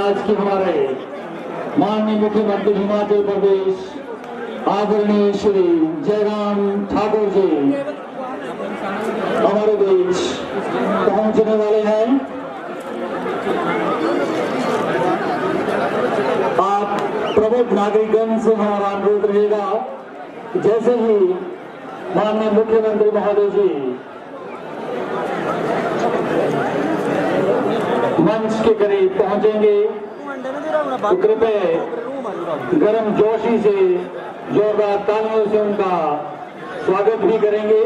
आज के हमारे माननीय मुख्यमंत्री हिमाचल प्रदेश आदरणीय श्री जयराम ठाकुर जी हमारे बीच पहुंचने वाले हैं। आप प्रबुद्ध नागरिकगण से हमारा अनुरोध रहेगा, जैसे ही माननीय मुख्यमंत्री महोदय जी मंच के करीब पहुंचेंगे तो कृपया गर्म जोशी से जोरदार तालियों से उनका स्वागत भी करेंगे।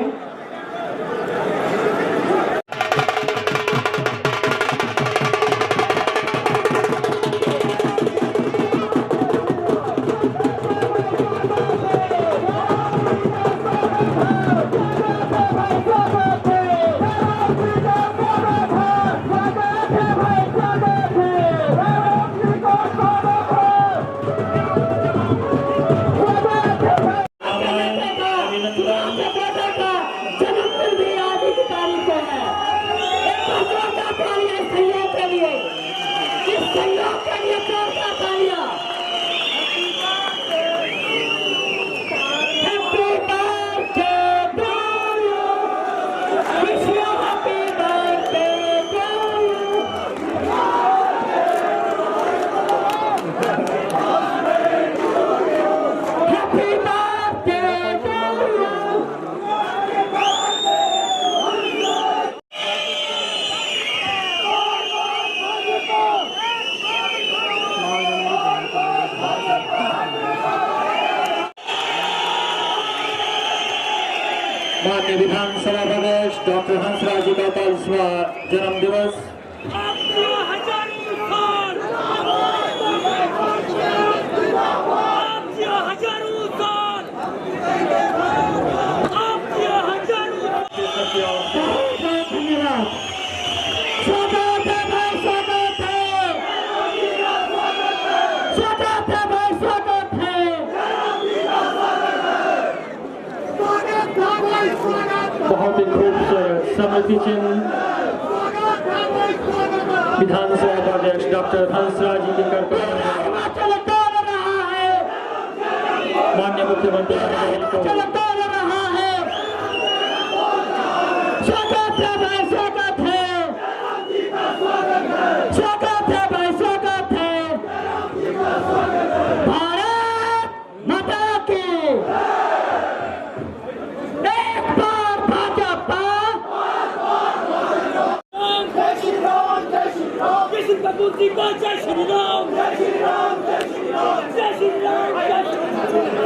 माननीय विधानसभा अध्यक्ष डॉक्टर हंसराज जी का 45वां जन्म दिवस। बहुत ही खूबसूरत स्मृति चिन्ह विधानसभा अध्यक्ष डॉक्टर हंसराज जी के कर माननीय मुख्यमंत्री जय श्री राम, जय श्री राम, जय श्री राम, जय श्री राम, जय श्री राम।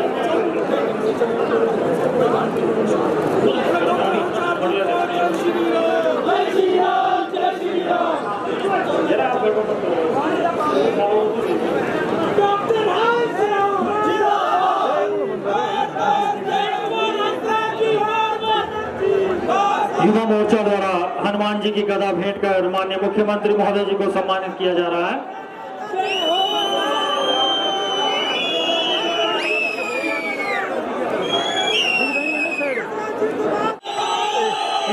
डॉक्टर युवा मोर्चा द्वारा हनुमान जी की गदा भेंट कर माननीय मुख्यमंत्री महोदय जी को सम्मानित किया जा रहा है।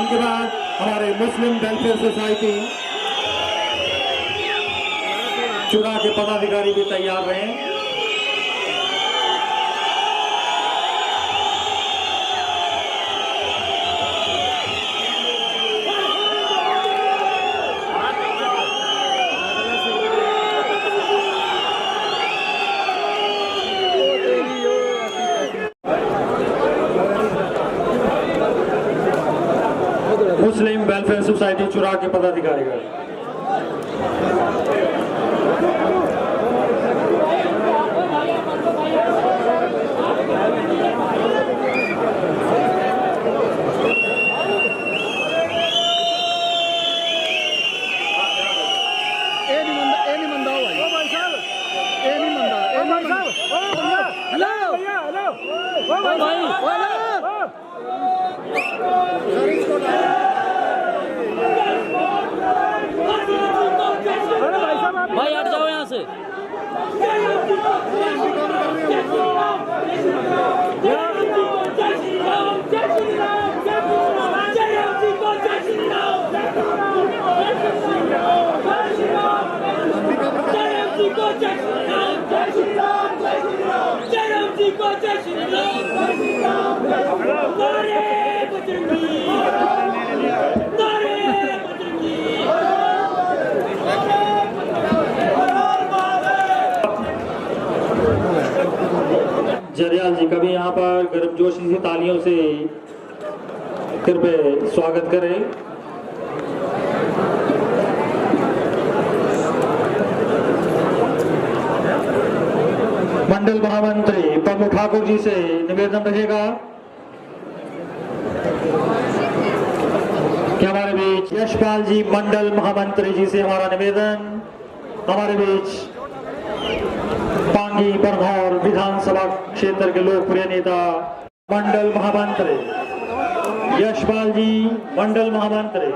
इनके बाद हमारे मुस्लिम वेलफेयर सोसाइटी चुनाव के पदाधिकारी भी तैयार रहे। मुस्लिम वेलफेयर सोसाइटी चुरा के पदाधिकारी भाई हट जाओ यहाँ से। जी को जय श्री राम नारे बजरंगी जरियाल जी का भी यहाँ पर गर्मजोशी से तालियों से कृपया स्वागत करें। मंडल महामंत्री पप्पू ठाकुर जी से निवेदन रहेगा कि हमारे बीच यशपाल जी मंडल महामंत्री जी से हमारा निवेदन, हमारे बीच पांगी बरधौर विधानसभा क्षेत्र के लोकप्रिय नेता मंडल महामंत्री यशपाल जी मंडल महामंत्री।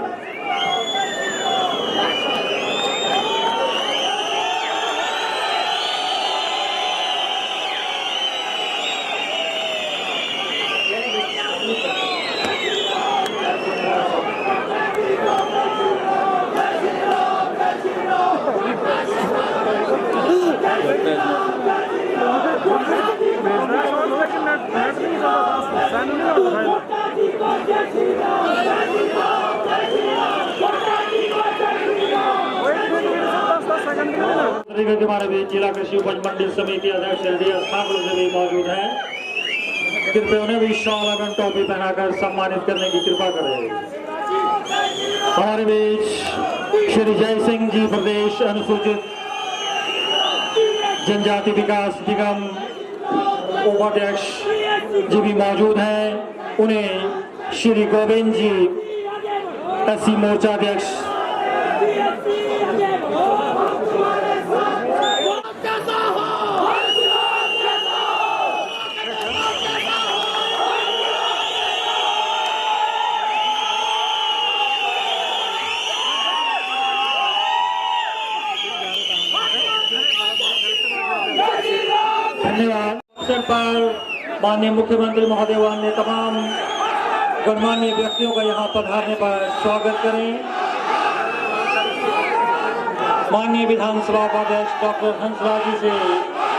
हमारे बीच जिला कृषि उपज मंडी समिति अध्यक्ष एलडीएस ठाकुर जी भी मौजूद हैं। कृपया उन्हें भी शॉल एवं टोपी पहनाकर सम्मानित करने की कृपा करें। हमारे बीच श्री जय सिंह जी प्रदेश अनुसूचित जनजाति विकास निगम उपाध्यक्ष जी भी मौजूद हैं। उन्हें श्री गोविंद जी एससी मोर्चा अध्यक्ष धन्यवाद। अवसर पर माननीय मुख्यमंत्री महोदय व अन्य तमाम गणमान्य व्यक्तियों का यहाँ पधारने पर स्वागत करें। माननीय विधानसभा उपाध्यक्ष डॉक्टर हंसराज जी से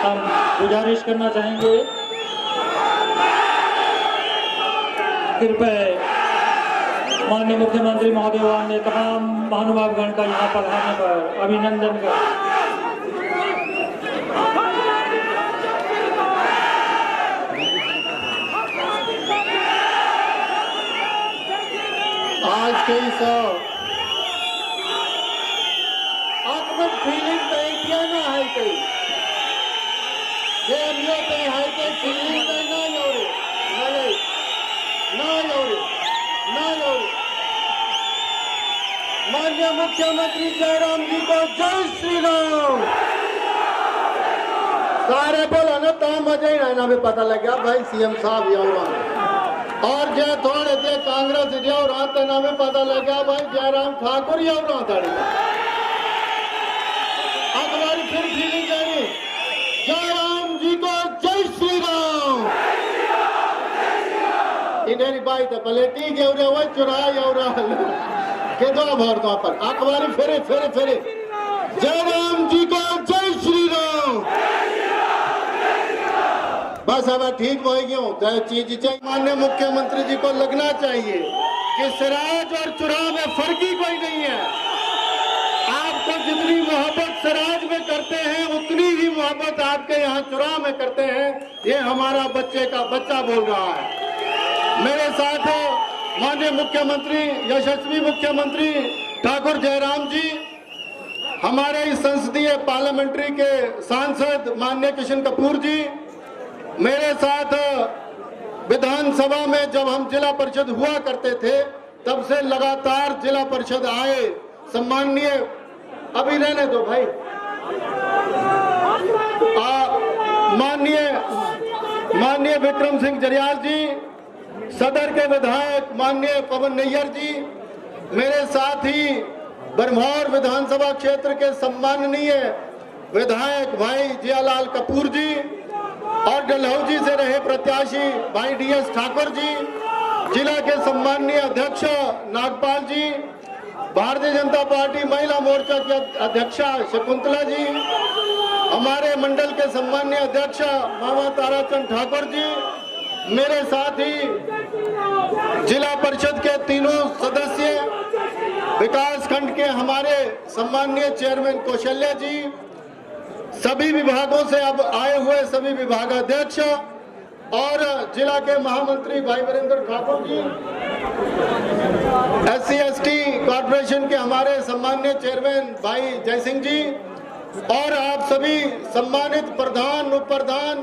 हम गुजारिश करना चाहेंगे कृपया माननीय मुख्यमंत्री महोदय व अन्य तमाम महानुभावगण का यहाँ पधारने पर अभिनंदन करें। आज के इस आत्मक फीलिंग तो ना है कोई ये है कि फीलिंग ना योरे माननीय मुख्यमंत्री जयराम जी को जय श्री राम। सारे बोला ना तो मजा ही ना भी पता लग गया भाई सीएम साहब यहाँ और जो थोड़े जे कांग्रेस ना में पता लग गया भाई जयराम ठाकुर अखबार फिर फीलिंग जानी जयराम जी को जय श्री राम। इन्हें भाई तो पलेटी के वही चुराई के दो भर तो पर अखबार फेरे फेरे फेरे जयराम जी को जय श्री राम। बस अब ठीक हो गई चीज चाहिए। माननीय मुख्यमंत्री जी को लगना चाहिए कि सिराज और चुराव में फर्क ही कोई नहीं है। आपको जितनी मोहब्बत सिराज में करते हैं उतनी ही मोहब्बत आपके यहाँ चुराव में करते हैं। ये हमारा बच्चे का बच्चा बोल रहा है। मेरे साथ माननीय मुख्यमंत्री यशस्वी मुख्यमंत्री ठाकुर जयराम जी, हमारे इस संसदीय पार्लियामेंट्री के सांसद माननीय किशन कपूर जी, मेरे साथ विधानसभा में जब हम जिला परिषद हुआ करते थे तब से लगातार जिला परिषद आए सम्माननीय अभी रहने दो भाई माननीय विक्रम सिंह जरियाल जी, सदर के विधायक माननीय पवन नैयर जी, मेरे साथ ही बरमौर विधानसभा क्षेत्र के सम्माननीय विधायक भाई जियालाल कपूर जी और डलहौजी से रहे प्रत्याशी भाई डीएस ठाकुर जी, जिला के सम्माननीय अध्यक्ष नागपाल जी, भारतीय जनता पार्टी महिला मोर्चा की अध्यक्षा शकुंतला जी हमारे मंडल के सम्मान्य अध्यक्ष मामा ताराचंद ठाकुर जी, मेरे साथ ही जिला परिषद के तीनों सदस्य, विकास खंड के हमारे सम्मान्य चेयरमैन कौशल्या जी, सभी विभागों से अब आए हुए सभी विभागाध्यक्ष और जिला के महामंत्री भाई वीरेंद्र ठाकुर जी, SC/ST कॉर्पोरेशन के हमारे सम्मान्य चेयरमैन भाई जय सिंह जी और आप सभी सम्मानित प्रधान, उप प्रधान,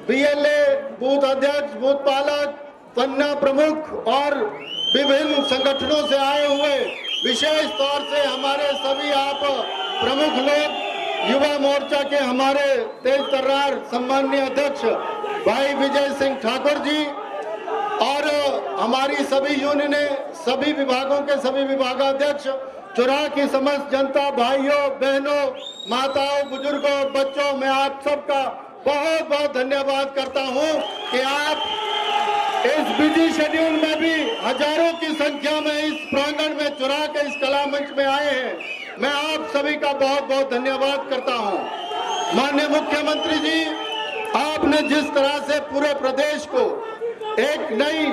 BLA, बूथ अध्यक्ष, बूथ पालक, पन्ना प्रमुख और विभिन्न संगठनों से आए हुए, विशेष तौर से हमारे सभी आप प्रमुख लोग, युवा मोर्चा के हमारे तेज तर्रार सम्माननीय अध्यक्ष भाई विजय सिंह ठाकुर जी और हमारी सभी यूनियनें, सभी विभागों के सभी विभागाध्यक्ष, चुराह की समस्त जनता, भाइयों बहनों, माताओं, बुजुर्गों, बच्चों, मैं आप सबका बहुत बहुत धन्यवाद करता हूं कि आप इस बिजी शेड्यूल में भी हजारों की संख्या में इस प्रांगण में, चुराह के इस कला मंच में आए हैं। मैं आप सभी का बहुत बहुत धन्यवाद करता हूं। माननीय मुख्यमंत्री जी, आपने जिस तरह से पूरे प्रदेश को एक नई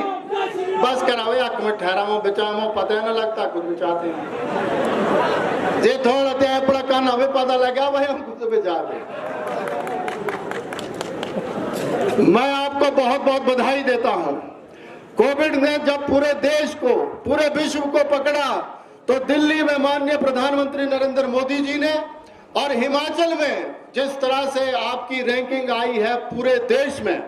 बस करावे, आंख में ठहरावो बचावो, पता न लगता कुछ बचाते हैं जे थोड़ा ते अपना कान हमें पता लगा वही हम कुछ बेचाते। मैं आपको बहुत बहुत बधाई देता हूं। कोविड ने जब पूरे देश को, पूरे विश्व को पकड़ा तो दिल्ली में माननीय प्रधानमंत्री नरेंद्र मोदी जी ने और हिमाचल में जिस तरह से आपकी रैंकिंग आई है पूरे देश में,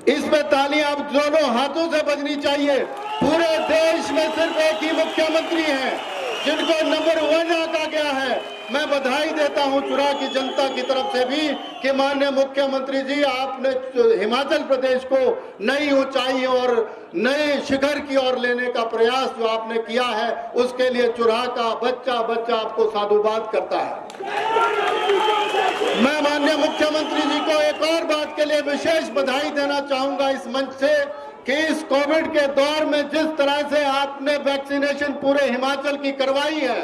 इसमें तालियां आप दोनों हाथों से बजनी चाहिए। पूरे देश में सिर्फ एक ही मुख्यमंत्री हैं जिनको नंबर 1 आंका गया है। मैं बधाई देता हूं चुराह की जनता की तरफ से भी कि माननीय मुख्यमंत्री जी, आपने हिमाचल प्रदेश को नई ऊंचाई और नए शिखर की ओर लेने का प्रयास जो आपने किया है, उसके लिए चुराह का बच्चा बच्चा आपको साधुवाद करता है। मैं माननीय मुख्यमंत्री जी को एक और बात के लिए विशेष बधाई देना चाहूंगा इस मंच से कि इस कोविड के दौर में जिस तरह से आपने वैक्सीनेशन पूरे हिमाचल की करवाई है।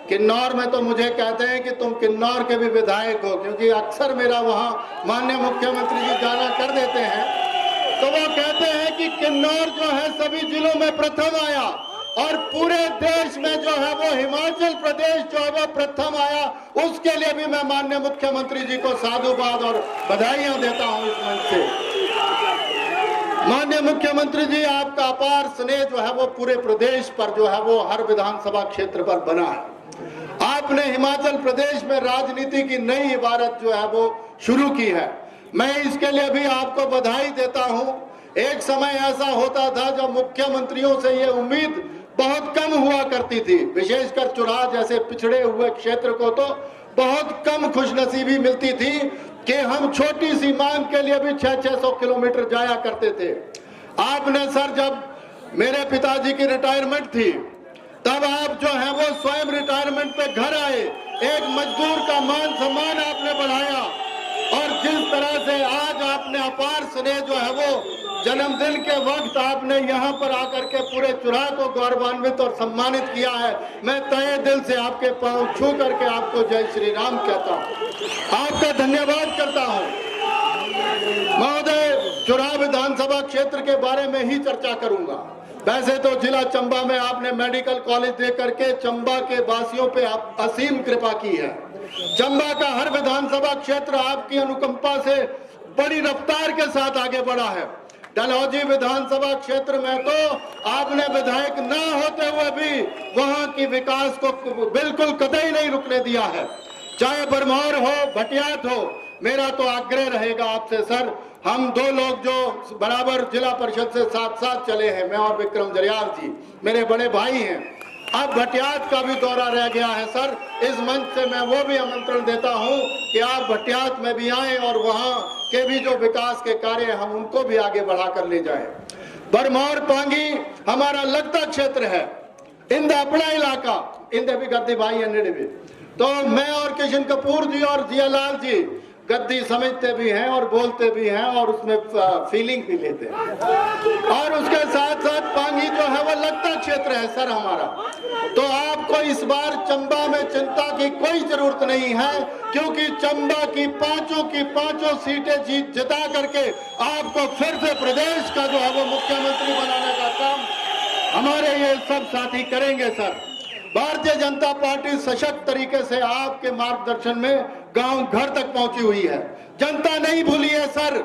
किन्नौर में तो मुझे कहते हैं कि तुम किन्नौर के भी विधायक हो, क्योंकि अक्सर मेरा वहां माननीय मुख्यमंत्री जी जाना कर देते हैं, तो वो कहते हैं कि किन्नौर जो है सभी जिलों में प्रथम आया और पूरे देश में जो है वो हिमाचल प्रदेश जो है वो प्रथम आया। उसके लिए भी मैं माननीय मुख्यमंत्री जी को साधुवाद और बधाइयां देता हूं इस मंच से। माननीय मुख्यमंत्री जी, आपका अपार स्नेह जो है वो पूरे प्रदेश पर जो है वो हर विधानसभा क्षेत्र पर बना है। आपने हिमाचल प्रदेश में राजनीति की नई इबारत जो है वो शुरू की है। मैं इसके लिए भी आपको बधाई देता हूं। एक समय ऐसा होता था जब मुख्यमंत्रियों से ये उम्मीद बहुत कम हुआ करती थी, विशेषकर चुराह जैसे पिछड़े हुए क्षेत्र को तो बहुत कम खुशनसीबी मिलती थी कि हम छोटी सी मांग के लिए भी 600 किलोमीटर जाया करते थे। आपने सर, जब मेरे पिताजी की रिटायरमेंट थी तब आप जो है वो स्वयं रिटायरमेंट पे घर आए, एक मजदूर का मान सम्मान आपने बढ़ाया और जिस तरह से आज आपने अपार स्नेह जो है वो जन्मदिन के वक्त आपने यहाँ पर आकर के पूरे चुराह को गौरवान्वित और सम्मानित किया है। मैं तहे दिल से आपके पांव छू करके आपको जय श्री राम कहता हूँ, आपका धन्यवाद करता हूँ। महोदय, चुराह विधानसभा क्षेत्र के बारे में ही चर्चा करूंगा। वैसे तो जिला चंबा में आपने मेडिकल कॉलेज दे करके चंबा के वासियों पे आप असीम कृपा की है। चंबा का हर विधानसभा क्षेत्र आपकी अनुकंपा से बड़ी रफ्तार के साथ आगे बढ़ा है। डलहौजी विधानसभा क्षेत्र में तो आपने विधायक न होते हुए भी वहां की विकास को बिल्कुल कतई नहीं रुकने दिया है। चाहे बरमौर हो, भटियात हो, मेरा तो आग्रह रहेगा आपसे सर, हम दो लोग जो बराबर जिला परिषद से साथ साथ चले हैं, मैं और विक्रम जरियाल जी मेरे बड़े भाई हैं। अब भटियात का भी दौरा रह गया है सर, इस मंच से मैं वो भी आमंत्रण देता हूं कि आप भटियात में भी आएं और वहां के भी जो विकास के कार्य हम उनको भी आगे बढ़ा कर ले जाएं। बरमौर पांगी हमारा लगता क्षेत्र है, इंद अपना इलाका, इंद भी करती भाई है नेड़े भी। तो मैं और किशन कपूर जी और जियालाल जी गद्दी समझते भी हैं और बोलते भी हैं और उसमें फीलिंग भी लेते हैं। और उसके साथ साथ पांगी जो है वो लगता क्षेत्र है सर हमारा। तो आपको इस बार चंबा में चिंता की कोई जरूरत नहीं है, क्योंकि चंबा की पांचों सीटें जिता करके आपको फिर से प्रदेश का जो है वो मुख्यमंत्री बनाने का काम हमारे ये सब साथी करेंगे सर। भारतीय जनता पार्टी सशक्त तरीके से आपके मार्गदर्शन में गांव घर तक पहुंची हुई है। जनता नहीं भूली है सर।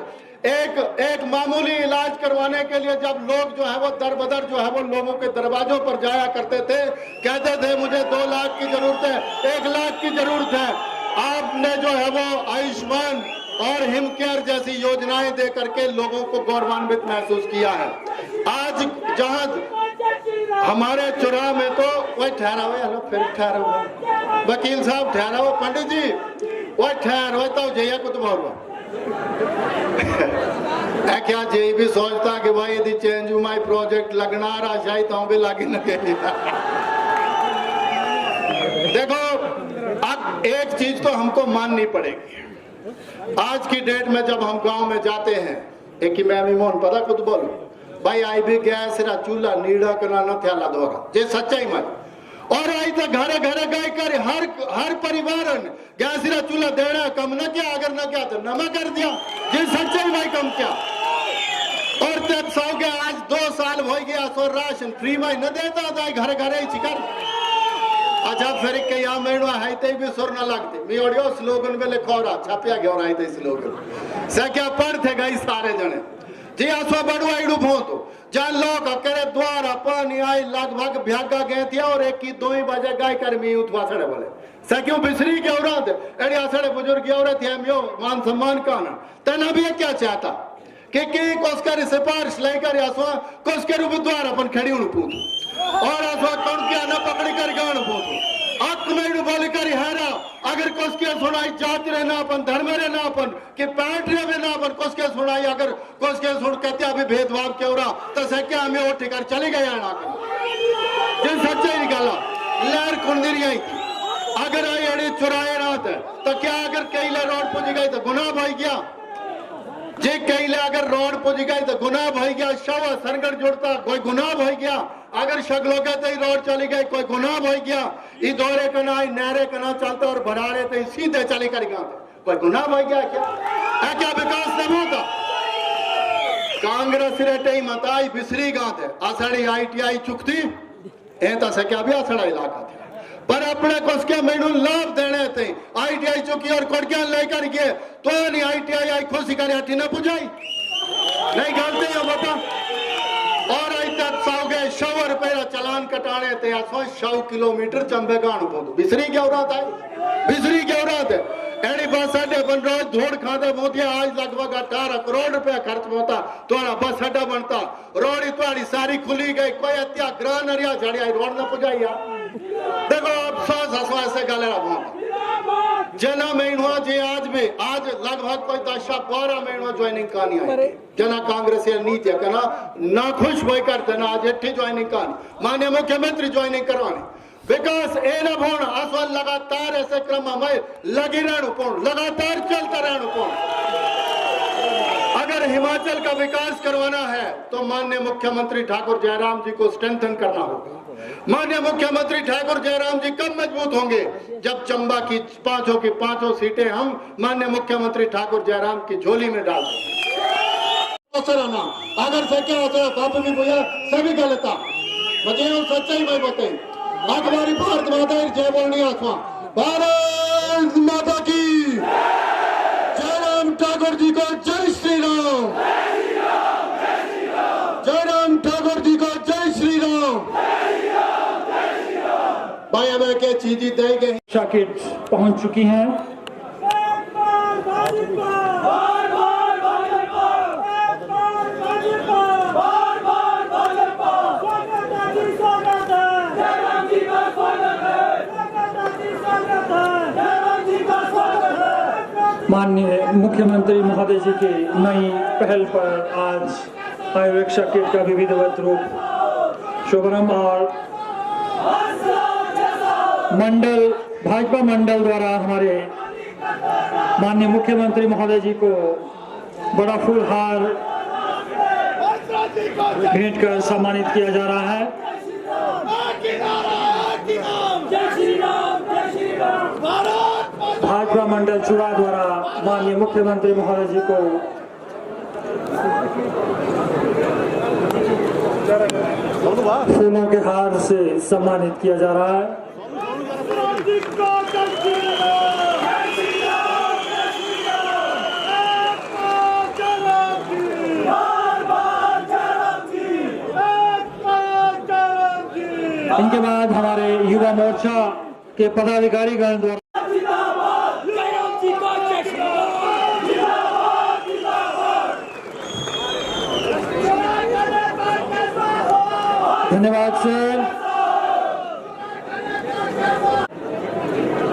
एक मामूली इलाज करवाने के लिए जब लोग जो है वो दर बदर जो है वो लोगों के दरवाजों पर जाया करते थे, कहते थे मुझे 2 लाख की जरूरत है, 1 लाख की जरूरत है, आपने जो है वो आयुष्मान और हिम केयर जैसी योजनाएं दे करके लोगों को गौरवान्वित महसूस किया है। आज जहां हमारे चुनाव में तो वही ठहरा हुआ, हेलो फिर ठहरा हुआ वकील साहब, ठहरा हुआ पंडित जी, वही ठहर हुआ तो जया कुछ हुआ क्या जे भी सोचता कि भाई यदि चेंज माई प्रोजेक्ट लगना रहा शायद तो भी लागे न देखो अब एक चीज तो हमको माननी पड़ेगी। आज की डेट में जब हम गांव में जाते हैं, एक ही मैं मोहन पता कुछ बोलू भाई आई भी गैस रा चूल्हा नीड़ा करना न थया दोरा जे सच्चाई में और आई तो घरे घरे गए कर हर परिवार गैस रा चूल्हा देना कम न किया, अगर न किया तो नमा कर दिया, जे सच्चाई में कम किया। और तब सौ के आज 2 साल हो गया सो राशन फ्री में न देता था घरे घरे चिकर। अच्छा फिर के या मेणवा है ते भी सुर न लगते मी ओडियो स्लोगन में लिखोरा छापिया गयो आई ते स्लोगन से क्या पढ़ते गई सारे जने जी आसो बड़वा इडू भोतो जान लोग करे द्वारा पानी आई लगभग भ्यागा गए थे और 1-2 बजे गए कर मी उठवा सड़े बोले से क्यों बिसरी के औरत एड़ी आसड़े बुजुर्ग औरत है मियो मान सम्मान काना तना भी क्या चाहता कि कोसकर सिफारिश लेकर आसो कोसकर द्वारा अपन खड़ी उन पूतो और आसो कौन क्या ना पकड़ी कर गान पूतो आत्म में बोल कर हारा अगर कोसके सुनाई जात रे ना अपन धर्म रे ना अपन कि पैंट रे भी ना अपन कोसके सुनाई अगर कोसके सुन कहते अभी भेदभाव क्यों रहा तो से क्या हमें उठ कर चले गए ना जिन सच्चाई निकाला लहर कुंदरी आई अगर आई अड़ी चुराए रात है तो क्या अगर कैले रोड पहुंच गई तो गुनाह भाई गया जे कैले अगर रोड पहुंच गई तो गुनाह भाई गया शव सरगढ़ जुड़ता कोई गुनाह भाई गया अगर शगलो कहते रोड चली गई कोई गुनाह भाई गया ई दौरे का ना नहरे का ना चलता और भरारे तो सीधे चले कर गया कोई गुनाह भाई गया क्या विकास नहीं होता। कांग्रेस रे टाइम मताई बिसरी गाते आषाढ़ी ITI चुकती ऐसा से क्या भी आषाढ़ा इलाका थे पर अपने को उसके मेनू लाभ देने थे ITI चुकी और कोड़कियां लेकर गए तो नहीं ITI आई खुशी कर हटी न बुझाई नहीं करते हो बता और आई तक 100 रुपया चलान कटाने थे 100 किलोमीटर चंबे गांव पहुंचो बिसरी क्या औरत है बिसरी क्या औरत है एडी बस अड्डे बन रहा धोड़ खाते पहुंचे आज लगभग 18 करोड़ रुपया खर्च होता थोड़ा बस अड्डा बनता रोड थोड़ी सारी खुली गई कोई अत्या ग्रह नरिया झाड़ी आई रोड न पुजाई देखो अफसोस हसवा से गले जना महीनों जी आज लगभग कोई 10-12 महीनों ज्वाइनिंग कहानी आई जना कांग्रेस नीति कना ना खुश हो करते ना आज एठी ज्वाइनिंग कहानी माननीय मुख्यमंत्री ज्वाइनिंग करवाने विकास ए न भोण आसवाल लगातार ऐसे क्रम में लगी रहनु पौन लगातार चलता रहनु पौन। अगर हिमाचल का विकास करवाना है तो माननीय मुख्यमंत्री ठाकुर जयराम जी को स्ट्रेंथन करना होगा। माननीय मुख्यमंत्री ठाकुर जयराम जी कब मजबूत होंगे जब चंबा की पांचों सीटें हम माननीय मुख्यमंत्री ठाकुर जयराम की झोली में डाल दें। अगर सच्चा बाप भी बोया सभी गलता बचे सच्चाई में बताए अखबारी भारत माता जय बोलनी आसमा भारत माता की जयराम ठाकुर जी को जय श्री राम जयराम ठाकुर जी को जय श्री राम भाई हमें क्या चीज दे गए शाकिट पहुंच चुकी हैं। माननीय मुख्यमंत्री महोदय जी की नई पहल पर आज आयुर्वेक्षा किट का विधिवत रूप शुभारंभ और मंडल भाजपा मंडल द्वारा हमारे माननीय मुख्यमंत्री महोदय जी को बड़ा फूलहार भेंट कर सम्मानित किया जा रहा है। भाजपा मंडल चुरा द्वारा माननीय मुख्यमंत्री महोदय जी को फूलों के हार से सम्मानित किया जा रहा है। इनके बाद हमारे युवा मोर्चा के पदाधिकारीगण द्वारा धन्यवाद सर।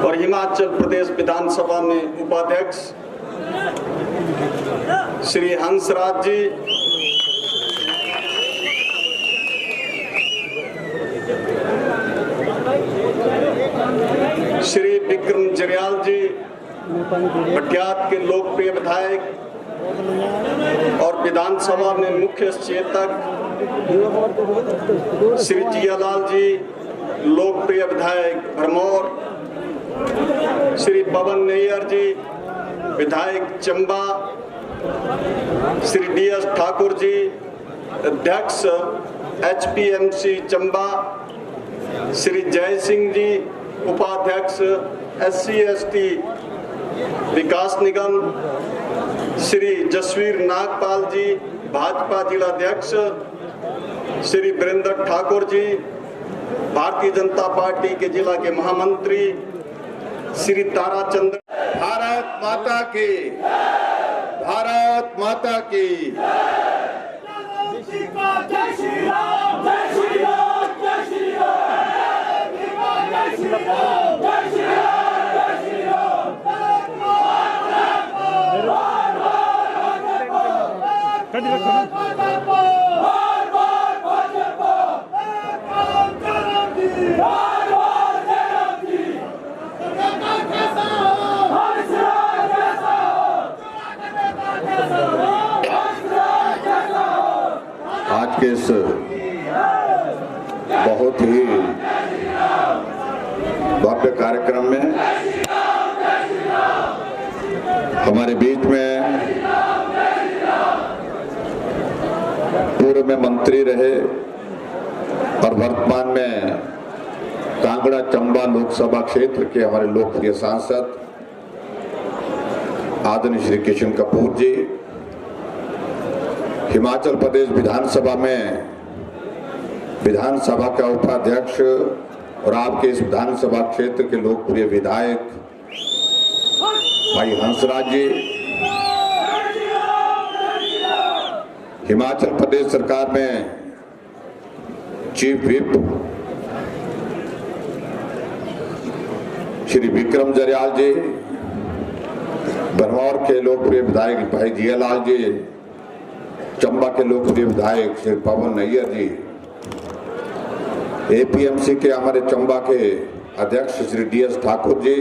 और हिमाचल प्रदेश विधानसभा में उपाध्यक्ष श्री हंसराज जी, श्री विक्रम जरियाल जी, भटियात के लोकप्रिय विधायक और विधानसभा में मुख्य सचेतक श्री जियालाल जी, लोकप्रिय विधायक भरमौर, श्री पवन नैयर जी, विधायक चंबा, श्री DS ठाकुर जी, अध्यक्ष HPMC चंबा, श्री जय सिंह जी, उपाध्यक्ष SC/ST विकास निगम, श्री जसवीर नागपाल जी, भाजपा जिलाध्यक्ष, श्री वीरेंद्र ठाकुर जी, भारतीय जनता पार्टी के जिला के महामंत्री, श्री ताराचंद्र। भारत माता की, भारत माता की। आज के इस बहुत ही भव्य कार्यक्रम में हमारे बीच में पूर्व में मंत्री रहे और वर्तमान में कांगड़ा चंबा लोकसभा क्षेत्र के हमारे लोकप्रिय सांसद आदरणीय श्री किशन कपूर जी, हिमाचल प्रदेश विधानसभा में विधानसभा का उपाध्यक्ष और आपके इस विधानसभा क्षेत्र के लोकप्रिय विधायक भाई हंसराज जी, हिमाचल प्रदेश सरकार में चीफ व्हिप श्री विक्रम जरियाल जी, भरमौर के लोकप्रिय विधायक भाई जियालाल जी, चंबा के लोकप्रिय विधायक श्री पवन नैयर जी, APMC के हमारे चंबा के अध्यक्ष श्री DS ठाकुर जी,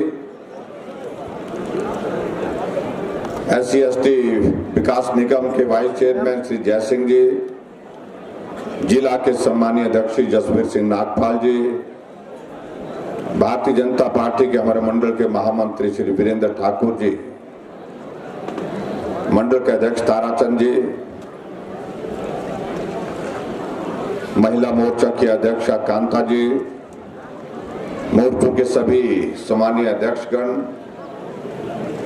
SC/ST विकास निगम के वाइस चेयरमैन श्री जय सिंह जी, जिला के सम्मानीय अध्यक्ष श्री जसवीर सिंह नागपाल जी, भारतीय जनता पार्टी के हमारे मंडल के महामंत्री श्री वीरेंद्र ठाकुर जी, मंडल के अध्यक्ष ताराचंद जी, महिला मोर्चा की अध्यक्षा कांता जी, मोर्चों के सभी सम्मानीय अध्यक्षगण,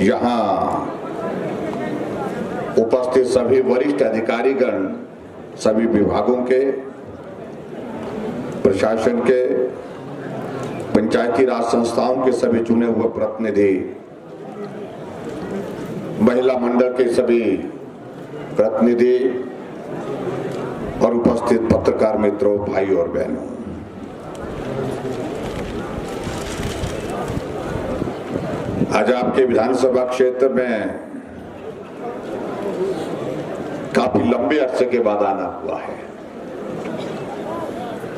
यहाँ उपस्थित सभी वरिष्ठ अधिकारीगण, सभी विभागों के, प्रशासन के, पंचायती राज संस्थाओं के सभी चुने हुए प्रतिनिधि, महिला मंडल के सभी प्रतिनिधि और उपस्थित पत्रकार मित्रों, भाई और बहनों, आज आपके विधानसभा क्षेत्र में काफी लंबे अरसे के बाद आना हुआ है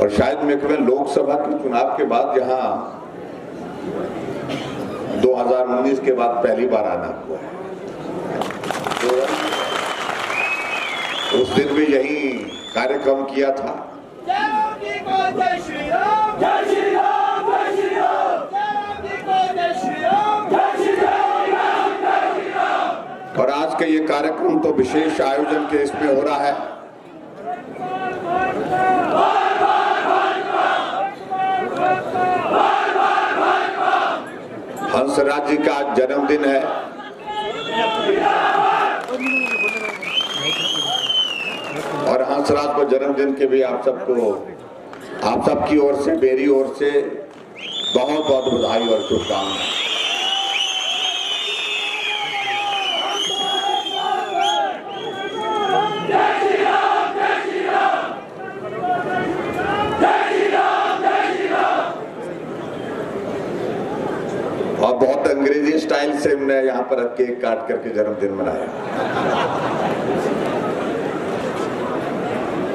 और शायद मैं कहूँ लोकसभा के चुनाव के बाद जहां 2019 के बाद पहली बार आना हुआ है। तो उस दिन भी यही कार्यक्रम किया था। जय श्री राम, जय श्री राम, जय श्री राम, जय श्री राम, जय श्री राम, जय श्री राम। और आज का ये कार्यक्रम तो विशेष आयोजन के इसमें हो रहा है। हंसराज जी का जन्मदिन है और हंसराज को जन्मदिन के भी आप सबकी ओर से, मेरी ओर से बहुत बहुत बधाई और शुभकामनाएं। और बहुत अंग्रेजी स्टाइल से हमने यहाँ पर केक काट करके जन्मदिन मनाया।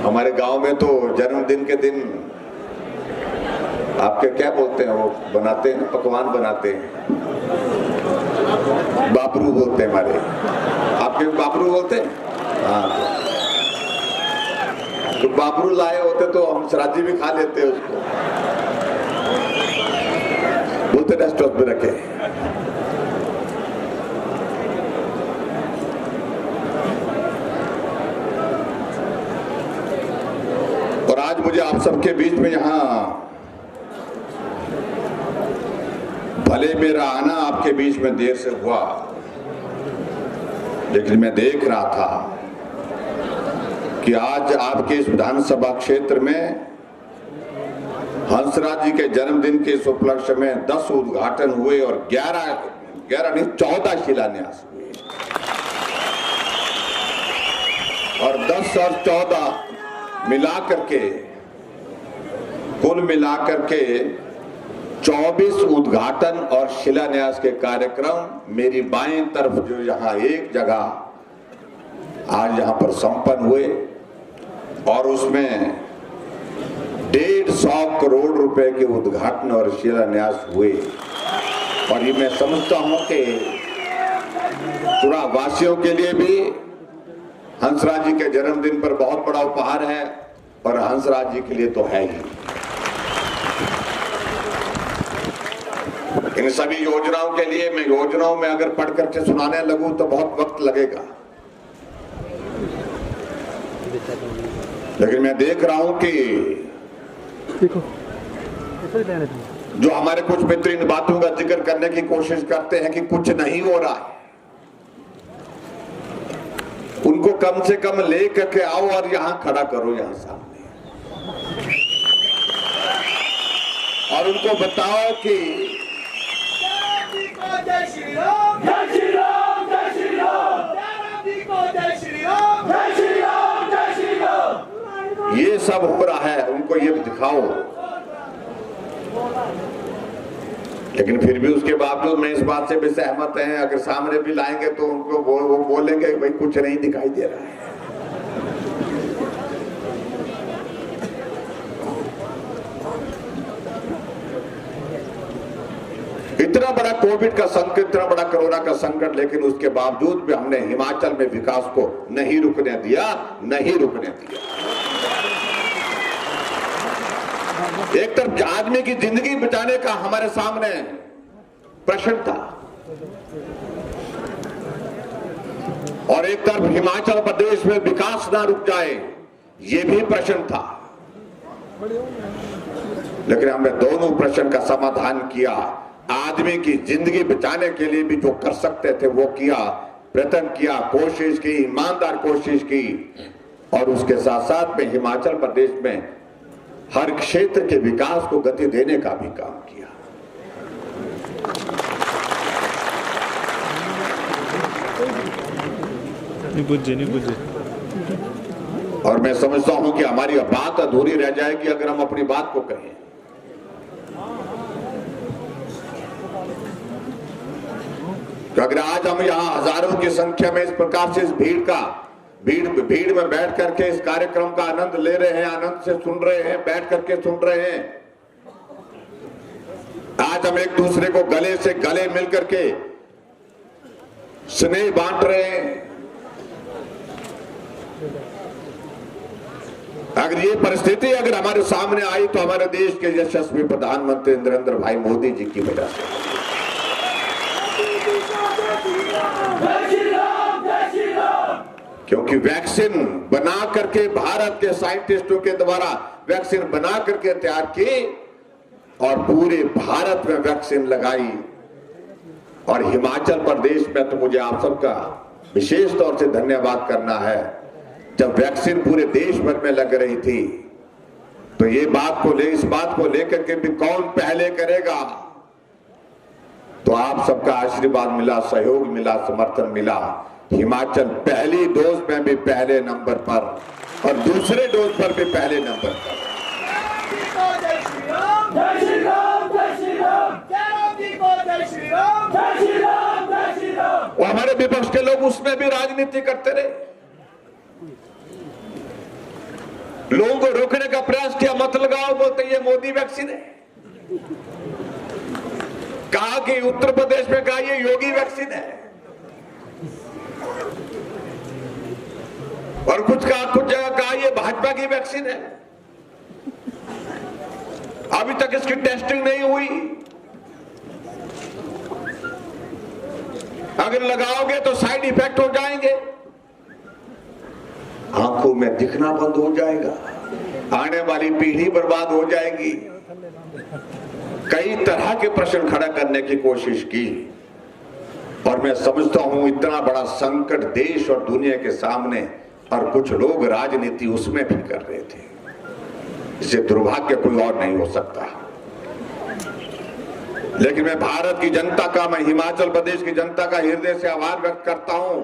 हमारे गांव में तो जन्मदिन के दिन आपके क्या बोलते हैं, वो बनाते हैं, पकवान बनाते हैं, बापरू बोलते हैं हमारे। आपके बापरू बोलते हैं? हाँ, तो बापरू लाए होते तो हम सराजी भी खा लेते हैं उसको, बोलते रेस्टोरेंट में रखे। और आज मुझे आप सबके बीच में यहां भले मेरा आना आपके बीच में देर से हुआ, लेकिन मैं देख रहा था कि आज आपके इस विधानसभा क्षेत्र में हंसराज जी के जन्मदिन के इस उपलक्ष्य में 10 उद्घाटन हुए और 14 शिलान्यास हुए। और 10 और 14 मिलाकर के, कुल मिलाकर के 24 उद्घाटन और शिलान्यास के कार्यक्रम मेरी बाएं तरफ जो यहाँ एक जगह आज यहाँ पर संपन्न हुए और उसमें 150 करोड़ रुपए के उद्घाटन और शिलान्यास हुए। और ये मैं समझता हूं कि चुनाव वासियों के लिए भी हंसराज जी के जन्मदिन पर बहुत बड़ा उपहार है और हंसराज जी के लिए तो है ही। इन सभी योजनाओं के लिए मैं योजनाओं में अगर पढ़ करके सुनाने लगूं तो बहुत वक्त लगेगा, लेकिन मैं देख रहा हूं कि जो हमारे कुछ मित्र इन बातों का जिक्र करने की कोशिश करते हैं कि कुछ नहीं हो रहा है, उनको कम से कम ले करके आओ और यहां खड़ा करो यहां सामने, और उनको बताओ कि जय श्री राम, जय श्री राम, जय श्री राम, जय श्री राम, जय श्री राम, जय श्री राम। ये सब हो रहा है, उनको ये दिखाओ। लेकिन फिर भी उसके बावजूद मैं इस बात से भी सहमत है, अगर सामने भी लाएंगे तो उनको वो बोलेंगे भाई कुछ नहीं दिखाई दे रहा है। इतना बड़ा कोविड का संकट, इतना बड़ा कोरोना का संकट, लेकिन उसके बावजूद भी हमने हिमाचल में विकास को नहीं रुकने दिया। एक तरफ आदमी की जिंदगी बचाने का हमारे सामने प्रश्न था और एक तरफ हिमाचल प्रदेश में विकास ना रुक जाए, यह भी प्रश्न था। लेकिन हमने दोनों प्रश्न का समाधान किया। आदमी की जिंदगी बचाने के लिए भी जो कर सकते थे वो किया, प्रयत्न किया, कोशिश की, ईमानदार कोशिश की, और उसके साथ साथ में हिमाचल प्रदेश में हर क्षेत्र के विकास को गति देने का भी काम किया। नहीं बुझे। और मैं समझता हूं कि हमारी बात अधूरी रह जाएगी अगर हम अपनी बात को कहें। तो अगर आज हम यहां हजारों की संख्या में इस प्रकार से इस भीड़ में बैठ करके इस कार्यक्रम का आनंद ले रहे हैं, आनंद से सुन रहे हैं, बैठ करके सुन रहे हैं, आज आज हम एक दूसरे को गले से गले मिलकर के स्नेह बांट रहे हैं। अगर ये परिस्थिति अगर हमारे सामने आई तो हमारे देश के यशस्वी प्रधानमंत्री नरेंद्र भाई मोदी जी की वजह से। क्योंकि वैक्सीन बना करके भारत के साइंटिस्टों के द्वारा वैक्सीन बना करके तैयार की और पूरे भारत में वैक्सीन लगाई। और हिमाचल प्रदेश में तो मुझे आप सबका विशेष तौर से धन्यवाद करना है। जब वैक्सीन पूरे देश भर में लग रही थी तो इस बात को लेकर के भी कौन पहले करेगा, तो आप सबका आशीर्वाद मिला, सहयोग मिला, समर्थन मिला। हिमाचल पहली डोज में भी पहले नंबर पर और दूसरे डोज पर भी पहले नंबर पर। जय श्री राम, जय श्री राम, जय श्री राम, जय राम जी को जय श्री राम, जय श्री राम, जय श्री राम। वो हमारे विपक्ष के लोग उसमें भी राजनीति करते रहे, लोगों को रोकने का प्रयास किया, मत लगाओ, बोलते ये मोदी वैक्सीन है। कहा कि उत्तर प्रदेश में कहा ये योगी वैक्सीन है, और कुछ जगह कहा ये भाजपा की वैक्सीन है। अभी तक इसकी टेस्टिंग नहीं हुई। अगर लगाओगे तो साइड इफेक्ट हो जाएंगे, आंखों में दिखना बंद हो जाएगा, आने वाली पीढ़ी बर्बाद हो जाएगी। कई तरह के प्रश्न खड़ा करने की कोशिश की, और मैं समझता हूं इतना बड़ा संकट देश और दुनिया के सामने, और कुछ लोग राजनीति उसमें भी कर रहे थे। इससे दुर्भाग्य कोई और नहीं हो सकता। लेकिन मैं भारत की जनता का, मैं हिमाचल प्रदेश की जनता का हृदय से आभार व्यक्त करता हूं,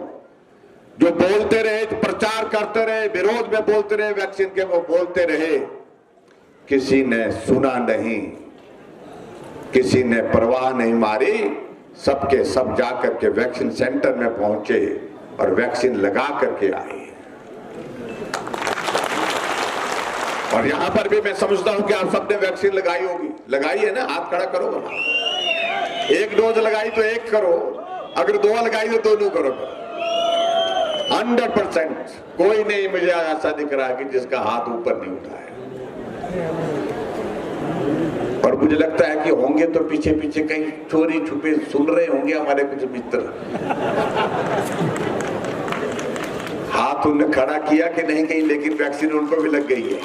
जो बोलते रहे, प्रचार करते रहे, विरोध में बोलते रहे, वैक्सीन के वो बोलते रहे, किसी ने सुना नहीं, किसी ने परवाह नहीं मारी। सबके सब जाकर के वैक्सीन सेंटर में पहुंचे और वैक्सीन लगा करके आए। और यहां पर भी मैं समझता हूं कि आप सबने वैक्सीन लगाई होगी, लगाई है ना? हाथ खड़ा करो। एक डोज लगाई तो एक करो, अगर दो लगाई तो दोनों करो। 100% कोई नहीं मुझे ऐसा दिख रहा है कि जिसका हाथ ऊपर नहीं उठा है। और मुझे लगता है कि होंगे तो पीछे पीछे कहीं चोरी छुपे सुन रहे होंगे हमारे कुछ मित्र। हाथ उन्होंने खड़ा किया कि नहीं कहीं, लेकिन वैक्सीन उनको भी लग गई है।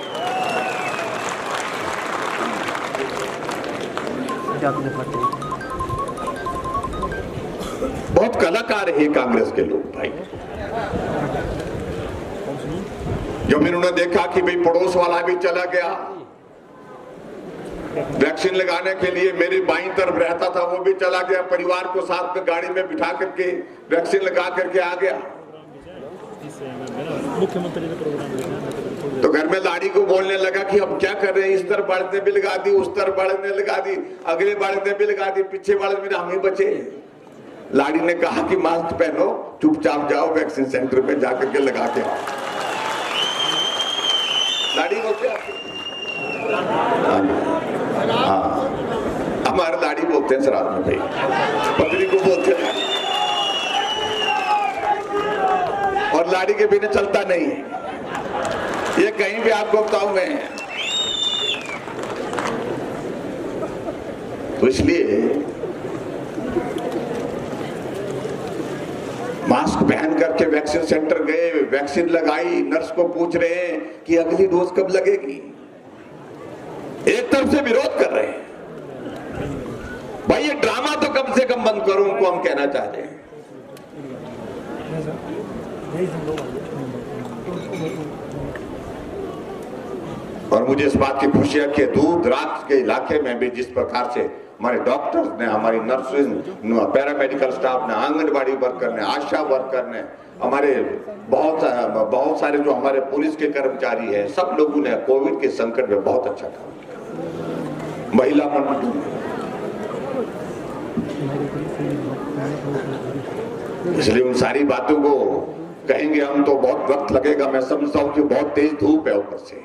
बहुत कलाकार है कांग्रेस के लोग भाई। जब इन्होंने देखा कि भाई पड़ोस वाला भी चला गया वैक्सीन लगाने के लिए, मेरी बाईं तरफ रहता था वो भी चला गया, परिवार को साथ में गाड़ी में बिठा करके वैक्सीन लगा करके आ गया, मुख्यमंत्री ने प्रोग्राम तो घर में लाड़ी को बोलने लगा कि हम क्या कर रहे हैं, इस तरफ बढ़ने भी लगा दी, उस तरफ बढ़ने लगा दी, अगले बढ़ने भी लगा दी, पीछे बढ़ने में हम ही बचे। लाड़ी ने कहा कि मास्क पहनो, चुपचाप जाओ वैक्सीन सेंटर में जाकर के लगा के आओ। लाड़ी बोलते हाँ, हमारे लाड़ी बोलते हैं सराज में भाई, पत्नी को बोलते हैं, और लाड़ी के बिना चलता नहीं है। ये कहीं भी आपको बताऊं मैं, तो इसलिए मास्क पहन करके वैक्सीन सेंटर गए, वैक्सीन लगाई, नर्स को पूछ रहे हैं कि अगली डोज कब लगेगी। एक तरफ से विरोध कर रहे हैं, भाई ये ड्रामा तो कम से कम बंद करो, उनको हम कहना चाहते हैं। और मुझे इस बात की खुशी है कि दूर दराज के इलाके में भी जिस प्रकार से हमारे डॉक्टर्स ने, हमारी नर्सेज, पैरामेडिकल स्टाफ ने, आंगनबाड़ी वर्कर ने, आशा वर्कर ने, हमारे बहुत सारे जो हमारे पुलिस के कर्मचारी हैं, सब लोगों ने कोविड के संकट में बहुत अच्छा काम किया। महिला मंडल, इसलिए उन सारी बातों को कहेंगे हम तो बहुत वक्त लगेगा। मैं समझता हूं कि बहुत तेज धूप है ऊपर से,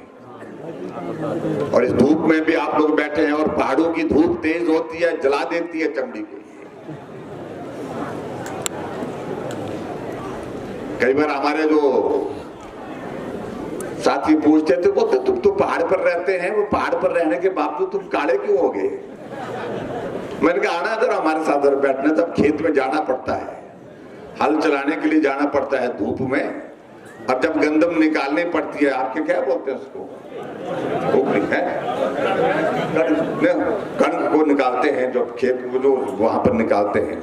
और इस धूप में भी आप लोग बैठे हैं और पहाड़ों की धूप तेज होती है, जला देती है चमड़ी को। कई बार हमारे जो साथी पूछते थे, बोलते तुम तो पहाड़ पर रहते हैं, वो पहाड़ पर रहने के बावजूद तुम काले क्यों हो गए? मैंने कहा आना जरा हमारे साथ जरा बैठने, तब खेत में जाना पड़ता है, हल चलाने के लिए जाना पड़ता है धूप में। अब जब गंदम निकालनी पड़ती है, आपके क्या बोलते हैं उसको, कणक को निकालते हैं, जब खेत को जो वहां पर निकालते हैं,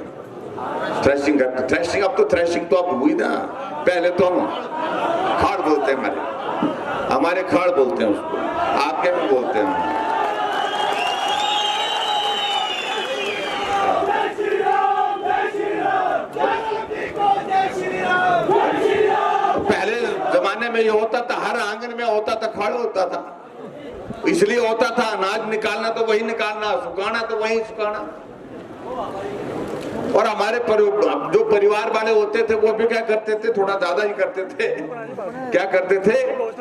थ्रेशिंग करते, थ्रेशिंग अब तो थ्रेशिंग तो अब हुई ना, पहले तो हम खाड़ बोलते हैं, हमारे खाड़ बोलते हैं उसको, आपके भी बोलते हैं। पहले जमाने में ये होता था, हर आंगन में होता था, खाड़ होता था, इसलिए होता था अनाज निकालना तो वही निकालना, सुखाना तो वही सुखाना। और हमारे जो परिवार वाले होते थे वो भी क्या करते थे, थोड़ा ज्यादा ही करते थे, क्या करते थे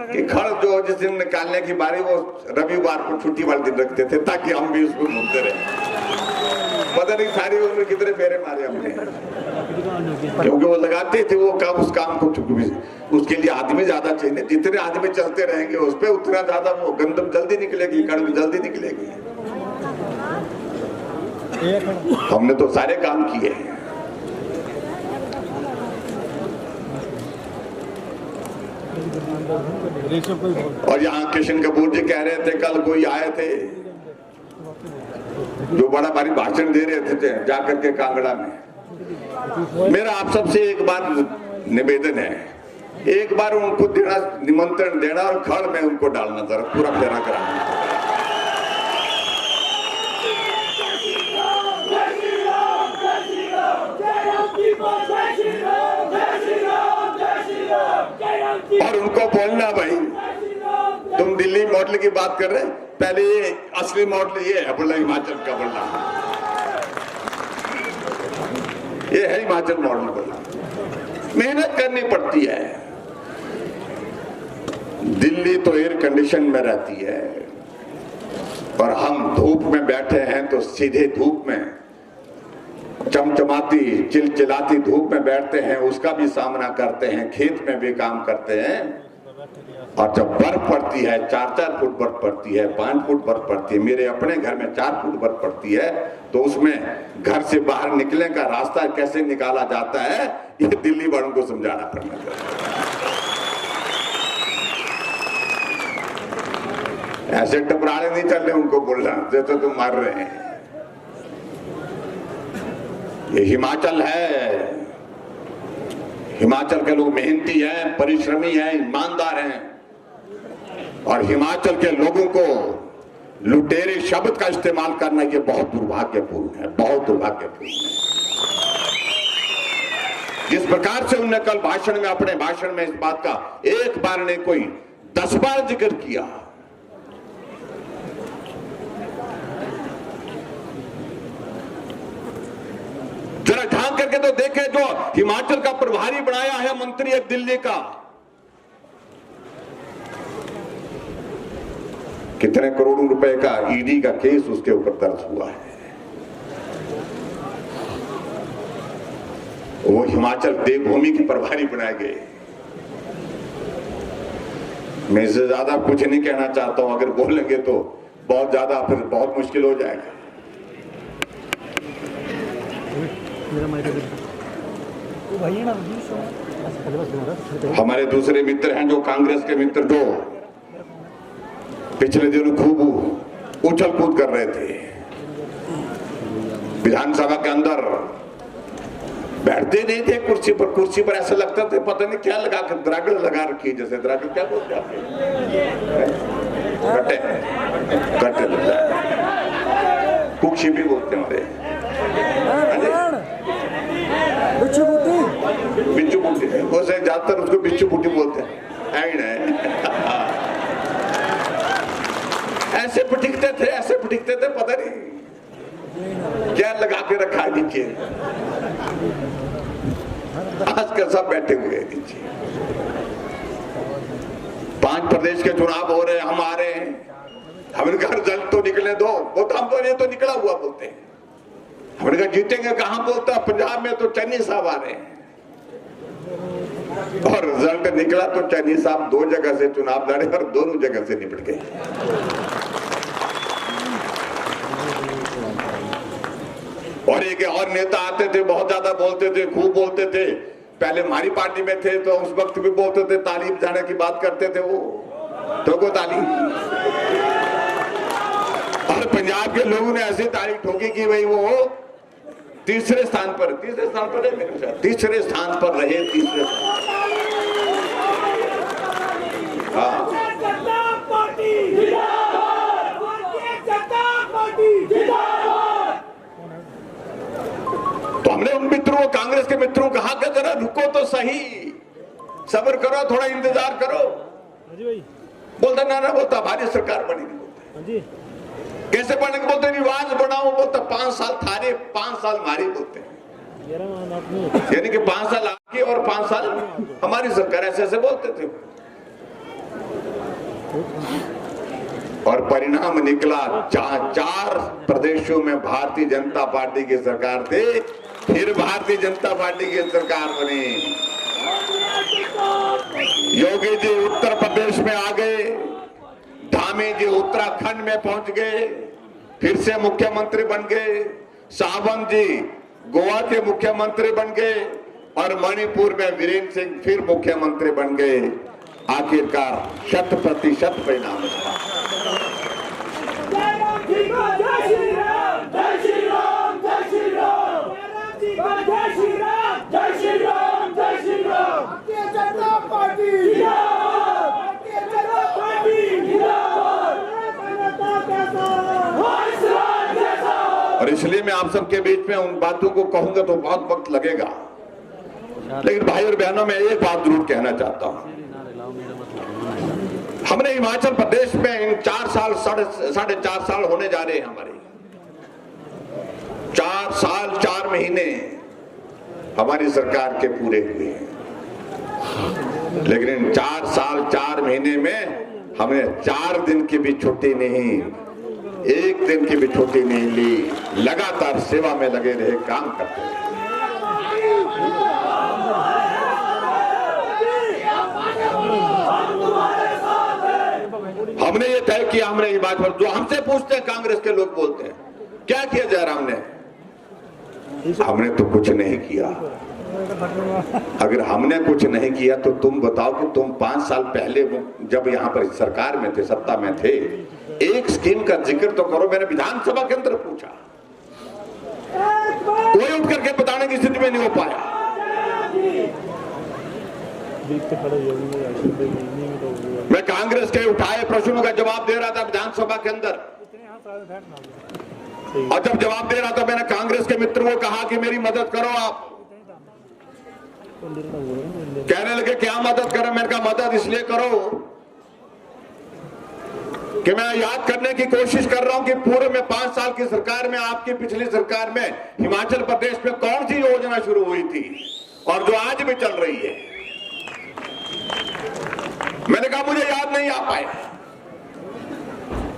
कि खड़ जो जिस दिन निकालने की बारी वो रविवार को छुट्टी वाले दिन रखते थे, ताकि हम भी उसको घूमते रहे। पता नहीं सारी उम्र कितने फेरे मारे हमने, क्योंकि वो लगाते थे वो काम, उस काम को उसके लिए आदमी ज्यादा चाहिए, जितने आदमी चलते रहेंगे उस पर उतना ज्यादा वो गंदम जल्दी निकलेगी, कड़वी जल्दी निकलेगी। हमने तो सारे काम किए हैं। और यहाँ किशन कपूर जी कह रहे थे, कल कोई आए थे जो बड़ा भारी भाषण दे रहे थे जाकर के कांगड़ा में। मेरा आप सबसे एक बार निवेदन है, एक बार उनको देना, निमंत्रण देना और खड़ में उनको डालना, जरा पूरा फेरा कराना। और उनको बोलना, भाई तुम दिल्ली मॉडल की बात कर रहे हैं, पहले ये असली मॉडल ये है, बोला हिमाचल का बोलना, ये है हिमाचल मॉडल बोलना। मेहनत करनी पड़ती है। दिल्ली तो एयर कंडीशन में रहती है और हम धूप में बैठे हैं, तो सीधे धूप में चमचमाती चिलचिलाती धूप में बैठते हैं, उसका भी सामना करते हैं, खेत में भी काम करते हैं। और जब बर्फ पड़ती है, 4-4 फुट बर्फ पड़ती है, 5 फुट बर्फ पड़ती है, मेरे अपने घर में 4 फुट बर्फ पड़ती है, तो उसमें घर से बाहर निकलने का रास्ता कैसे निकाला जाता है, ये दिल्ली वालों को समझाना पड़ना चाहिए। ऐसे टपराने नहीं चल रहे उनको बोलना जैसे तुम मार रहे हैं। ये हिमाचल है, हिमाचल के लोग मेहनती हैं, परिश्रमी हैं, ईमानदार हैं, और हिमाचल के लोगों को लुटेरे शब्द का इस्तेमाल करना ये बहुत दुर्भाग्यपूर्ण है, बहुत दुर्भाग्यपूर्ण है। जिस प्रकार से उन्होंने कल भाषण में, अपने भाषण में इस बात का एक बार नहीं कोई 10 बार जिक्र किया, जरा ढांक करके तो देखें, जो हिमाचल का प्रभारी बनाया है मंत्री एक दिल्ली का, कितने करोड़ों रुपए का ईडी का केस उसके ऊपर दर्ज हुआ है। वो हिमाचल देवभूमि के प्रभारी बनाए गए। मैं इससे ज्यादा कुछ नहीं कहना चाहता हूं, अगर बोलेंगे तो बहुत ज्यादा फिर बहुत मुश्किल हो जाएगा। हमारे दूसरे मित्र हैं जो कांग्रेस के मित्र, जो पिछले दिनों खूब उछल कूद कर रहे थे, विधानसभा के अंदर बैठते नहीं थे कुर्सी पर, कुर्सी पर ऐसा लगता था पता नहीं क्या लगा कर, द्रागड़ लगा रखी, जैसे द्रागड़ क्या बोलते हैं, कट्टे कट्टे कुक्षी भी बोलते हैं हमारे, बिच्छू बूटी, वैसे ज्यादातर उसको बिच्छू बूटी बोलते हैं। ऐसे पटिकते थे, पता नहीं क्या लगा के रखा है नीचे। आजकल सब बैठे हुए हैं नीचे। 5 प्रदेश के चुनाव हो रहे हैं, हम आ रहे हैं, हमने कहा रिजल्ट तो निकले दो। वो तो हम तो ये तो निकला हुआ बोलते हैं। हमने कहा जीतेंगे कहां, बोलता है पंजाब में तो चन्नी साहब आ रहे हैं। और रिजल्ट निकला तो चन्नी साहब 2 जगह से चुनाव लड़े और दोनों जगह से निपट गए। और एक और नेता आते थे, बहुत ज्यादा बोलते थे, खूब बोलते थे। पहले हमारी पार्टी में थे तो उस वक्त भी बोलते थे, तालीम जाने की बात करते थे वो, ठोको ताली। और पंजाब के लोगों ने ऐसी ताली ठोकी कि भाई वो तीसरे स्थान पर है मेरे साथ, तीसरे स्थान पर रहे, तीसरे स्थान। हाँ, तो हमने उन मित्रों, कांग्रेस के मित्रों कहा कि जरा रुको तो सही, सब्र करो, थोड़ा इंतजार करो। बोलता ना बोलता हमारी सरकार बनेगी। कैसे बनेगी? बोलते रिवाज बनाओ। बोलता 5 साल थारे, 5 साल हमारी, बोलते हैं। यानी कि 5 साल आपकी और 5 साल हमारी सरकार, ऐसे ऐसे बोलते थे। और परिणाम निकला, 4 प्रदेशों में भारतीय जनता पार्टी की सरकार थी, फिर भारतीय जनता पार्टी की सरकार बनी। योगी जी उत्तर प्रदेश में आ गए, धामी जी उत्तराखंड में पहुंच गए, फिर से मुख्यमंत्री बन गए। सावंत जी गोवा के मुख्यमंत्री बन गए और मणिपुर में वीरेंद्र सिंह फिर मुख्यमंत्री बन गए। आखिरकार 100% परिणाम था। और इसलिए मैं आप सबके बीच में उन बातों को कहूंगा तो बहुत वक्त लगेगा, लेकिन भाई और बहनों में एक बात जरूर कहना चाहता हूं। हमने हिमाचल प्रदेश में इन 4 साल, 4.5 साल होने जा रहे हैं हमारे, 4 साल 4 महीने हमारी सरकार के पूरे हुए हैं। लेकिन इन 4 साल 4 महीने में हमने 4 दिन की भी छुट्टी नहीं, 1 दिन की भी छुट्टी नहीं ली, लगातार सेवा में लगे रहे, काम करते रहे। हमने ये तय किया, हमने ये बात पर जो हमसे पूछते हैं, कांग्रेस के लोग बोलते हैं क्या किया जा रहा हमने तो कुछ नहीं किया। अगर हमने कुछ नहीं किया तो तुम बताओ कि तुम 5 साल पहले जब यहां पर सरकार में थे, सत्ता में थे, एक स्कीम का जिक्र तो करो। मैंने विधानसभा के अंदर पूछा, कोई उठ करके बताने की स्थिति में नहीं हो पाया। मैं कांग्रेस के उठाए प्रश्नों का जवाब दे रहा था विधानसभा के अंदर, और जब जवाब दे रहा था मैंने कांग्रेस के मित्रों को कहा कि मेरी मदद करो आप। कहने लगे क्या मदद करें? मैंने कहा मदद इसलिए करो कि मैं याद करने की कोशिश कर रहा हूं कि पूरे में 5 साल की सरकार में, आपकी पिछली सरकार में हिमाचल प्रदेश में कौन सी योजना शुरू हुई थी और जो आज भी चल रही है। मैंने कहा मुझे याद नहीं आ पाया।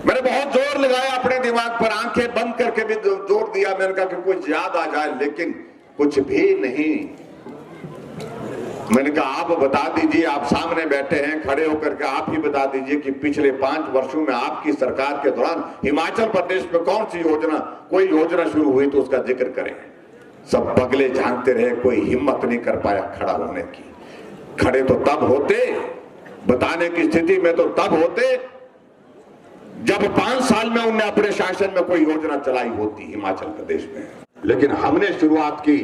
मैंने बहुत जोर लगाया अपने दिमाग पर, आंखें बंद करके भी जोर दिया। मैंने कहा कि कुछ याद आ जाए, लेकिन कुछ भी नहीं। मैंने कहा आप बता दीजिए, आप सामने बैठे हैं, खड़े होकर के आप ही बता दीजिए कि पिछले 5 वर्षों में आपकी सरकार के दौरान हिमाचल प्रदेश में कौन सी योजना, कोई योजना शुरू हुई तो उसका जिक्र करें। सब बगले झांकते रहे, कोई हिम्मत नहीं कर पाया खड़ा होने की। खड़े तो तब होते, बताने की स्थिति में तो तब होते जब 5 साल में उन्होंने अपने शासन में कोई योजना चलाई होती हिमाचल प्रदेश में। लेकिन हमने शुरुआत की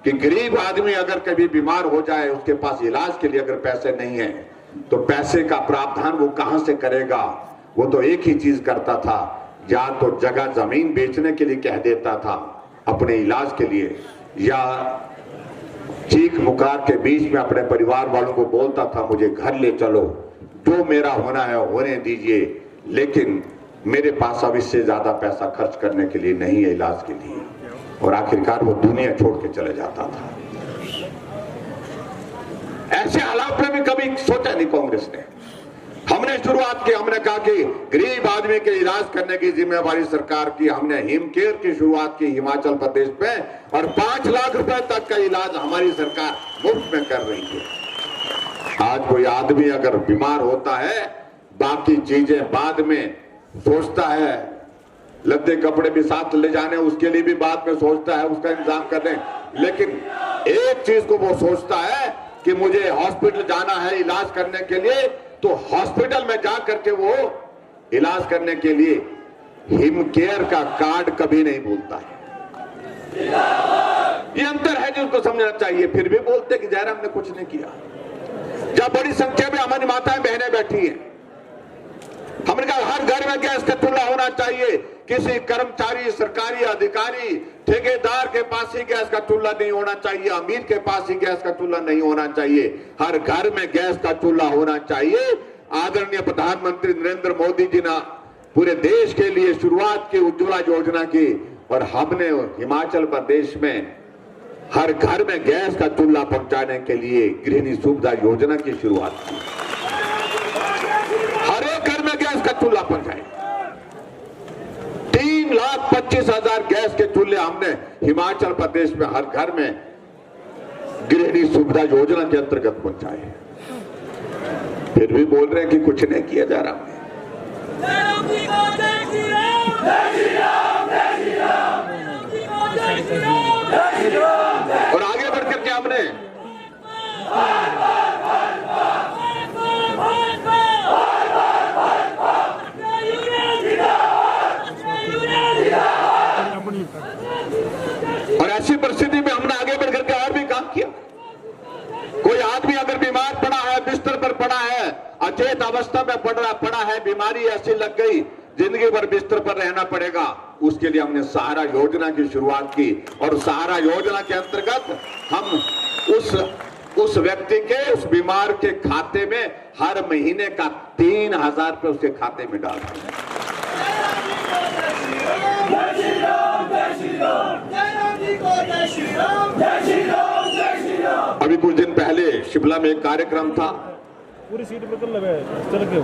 कि गरीब आदमी अगर कभी बीमार हो जाए, उसके पास इलाज के लिए अगर पैसे नहीं है तो पैसे का प्रावधान वो कहां से करेगा। वो तो एक ही चीज करता था, या तो जगह जमीन बेचने के लिए कह देता था अपने इलाज के लिए, या चीख मुकार के बीच में अपने परिवार वालों को बोलता था मुझे घर ले चलो, जो मेरा होना है होने दीजिए, लेकिन मेरे पास अब इससे ज्यादा पैसा खर्च करने के लिए नहीं है इलाज के लिए। और आखिरकार वो दुनिया छोड़ के चले जाता था। ऐसे हालात में भी कभी सोचा नहीं कांग्रेस ने। हमने शुरुआत की, हमने कहा कि गरीब आदमी के इलाज करने की जिम्मेवारी सरकार की। हमने हिम केयर की शुरुआत की हिमाचल प्रदेश में, और 5 लाख रुपए तक का इलाज हमारी सरकार मुफ्त में कर रही है। आज कोई आदमी अगर बीमार होता है, बाकी चीजें बाद में सोचता है, लद्दे कपड़े भी साथ ले जाने उसके लिए भी बाद में सोचता है, उसका इंतजाम कर दें, लेकिन एक चीज को वो सोचता है कि मुझे हॉस्पिटल जाना है इलाज करने के लिए, तो हॉस्पिटल में जा करके वो इलाज करने के लिए हिम केयर का कार्ड कभी नहीं भूलता है। ये अंतर है जिसको समझना चाहिए। फिर भी बोलते कि जयराम ने कुछ नहीं किया, जब बड़ी संख्या में हमारी माताएं बहनें बैठी हैं। हमने कहा हर घर में गैस का चूल्हा होना चाहिए। किसी कर्मचारी, सरकारी अधिकारी, ठेकेदार के पास ही गैस का चूल्हा नहीं होना चाहिए, अमीर के पास ही गैस का चूल्हा नहीं होना चाहिए, हर घर में गैस का चूल्हा होना चाहिए। आदरणीय प्रधानमंत्री नरेंद्र मोदी जी ने पूरे देश के लिए शुरुआत की उज्ज्वला योजना की, और हमने हिमाचल प्रदेश में हर घर में गैस का चूल्हा पहुंचाने के लिए गृहिणी सुविधा योजना की शुरुआत की। हर एक घर में गैस का चूल्हा पहुंचाए। 3,25,000 गैस के चूल्हे हमने हिमाचल प्रदेश में हर घर में गृहिणी सुविधा योजना के अंतर्गत पहुंचाए। फिर भी बोल रहे हैं कि कुछ नहीं किया जा रहा। और आगे बढ़कर के हमने और ऐसी परिस्थिति में हमने आगे बढ़कर के और भी काम किया। कोई आदमी अगर बीमार पड़ा है, बिस्तर पर पड़ा है, अचेत अवस्था में पड़ा है, बीमारी ऐसी लग गई जिंदगी भर बिस्तर पर रहना पड़ेगा, उसके लिए हमने सहारा योजना की शुरुआत की। और सहारा योजना के अंतर्गत हम उस व्यक्ति के, उस बीमार के खाते में हर महीने का 3,000 रुपए उसके खाते में डाल रहे हैं। अभी कुछ दिन पहले शिमला में एक कार्यक्रम था, पूरी सीट पर चल के,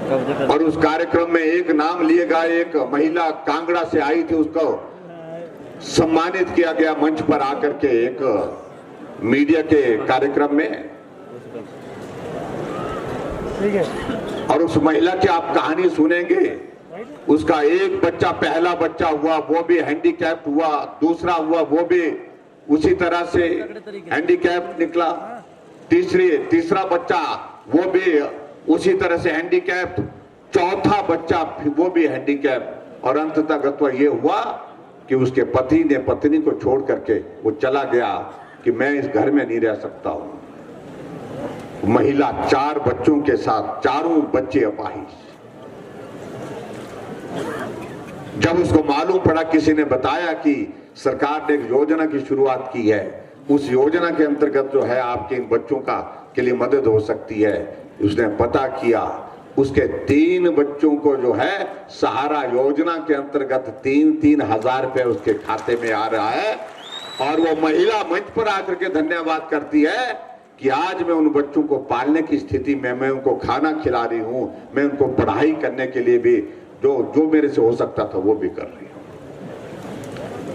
और उस कार्यक्रम में एक नाम लिए गए, एक महिला कांगड़ा से आई थी, उसको सम्मानित किया गया मंच पर आकर के एक मीडिया के कार्यक्रम में। ठीक है। और उस महिला की आप कहानी सुनेंगे। उसका एक बच्चा, पहला बच्चा हुआ वो भी हैंडीकैप हुआ, दूसरा हुआ वो भी उसी तरह से हैंडीकैप निकला, तीसरा बच्चा वो भी उसी तरह से हैंडीकैप, चौथा बच्चा वो भी हैंडीकैप, और अंततः ये हुआ कि उसके पति ने पत्नी को छोड़ करके वो चला गया कि मैं इस घर में नहीं रह सकता हूं। महिला 4 बच्चों के साथ, चारों बच्चे अपाहिज। जब उसको मालूम पड़ा, किसी ने बताया कि सरकार ने एक योजना की शुरुआत की है, उस योजना के अंतर्गत जो है आपके इन बच्चों का के लिए मदद हो सकती है, उसने पता किया। उसके 3 बच्चों को जो है सहारा योजना के अंतर्गत 3-3 हजार रुपए उसके खाते में आ रहा है। और वो महिला मंच पर आकर के धन्यवाद करती है कि आज मैं उन बच्चों को पालने की स्थिति में, मैं उनको खाना खिला रही हूं, मैं उनको पढ़ाई करने के लिए भी जो मेरे से हो सकता था वो भी कर रही हूं।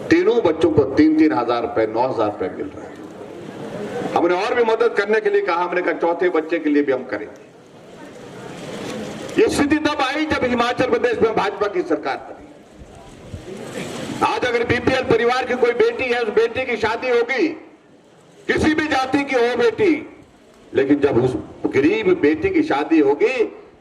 तीनों बच्चों को 3-3 हजार रुपए, 9 हजार रुपए मिल रहा है। हमने और भी मदद करने के लिए कहा, हमने कहा चौथे बच्चे के लिए भी हम करेंगे। ये स्थिति तब आई जब हिमाचल प्रदेश में भाजपा की सरकार बनी। आज अगर बीपीएल परिवार की कोई बेटी है, उस बेटी की शादी होगी, किसी भी जाति की हो बेटी, लेकिन जब उस गरीब बेटी की शादी होगी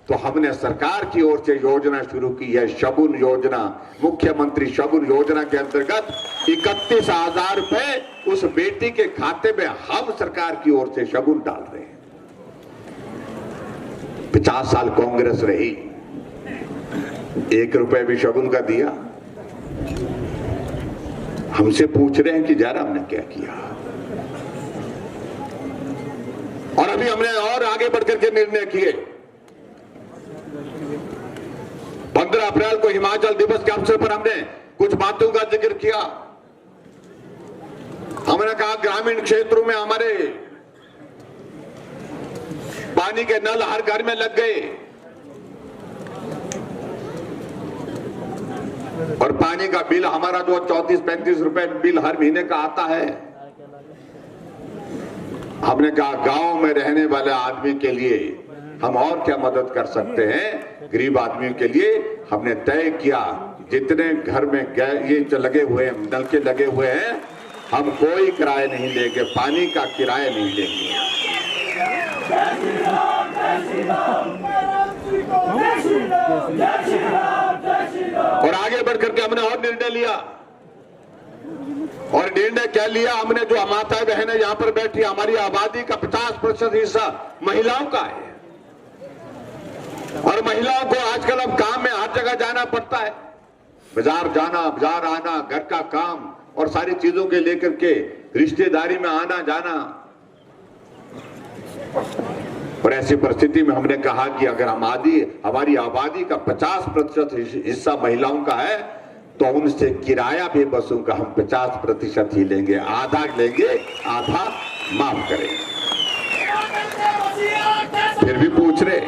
तो हमने सरकार की ओर से योजना शुरू की है, शगुन योजना। मुख्यमंत्री शगुन योजना के अंतर्गत 31,000 रुपए उस बेटी के खाते में हम सरकार की ओर से शगुन डाल रहे हैं। 50 साल कांग्रेस रही, 1 रुपए भी शगुन का दिया। हमसे पूछ रहे हैं कि जयराम ने क्या किया। और अभी हमने और आगे बढ़कर के निर्णय किए। 15 अप्रैल को हिमाचल दिवस के अवसर पर हमने कुछ बातों का जिक्र किया। हमने कहा ग्रामीण क्षेत्रों में हमारे पानी के नल हर घर में लग गए। और पानी का बिल हमारा जो 34-35 रुपए बिल हर महीने का आता है, हमने कहा गांव में रहने वाले आदमी के लिए हम और क्या मदद कर सकते हैं। गरीब आदमियों के लिए हमने तय किया जितने घर में ये लगे हुए हैं, नलके लगे हुए हैं, हम कोई किराया नहीं लेंगे, पानी का किराया नहीं लेंगे। और आगे बढ़ करके हमने और निर्णय लिया। और निर्णय क्या लिया हमने, जो माताएं बहनें यहां पर बैठी, हमारी आबादी का 50% हिस्सा महिलाओं का है। और महिलाओं को आजकल अब काम में हर जगह जाना पड़ता है, बाजार जाना, बाजार आना, घर का काम और सारी चीजों के लेकर के रिश्तेदारी में आना जाना। और ऐसी परिस्थिति में हमने कहा कि अगर हमारी आबादी का 50% हिस्सा महिलाओं का है तो उनसे किराया भी बसों का हम 50% ही लेंगे, आधा लेंगे, आधा माफ करेंगे। फिर भी पूछ रहे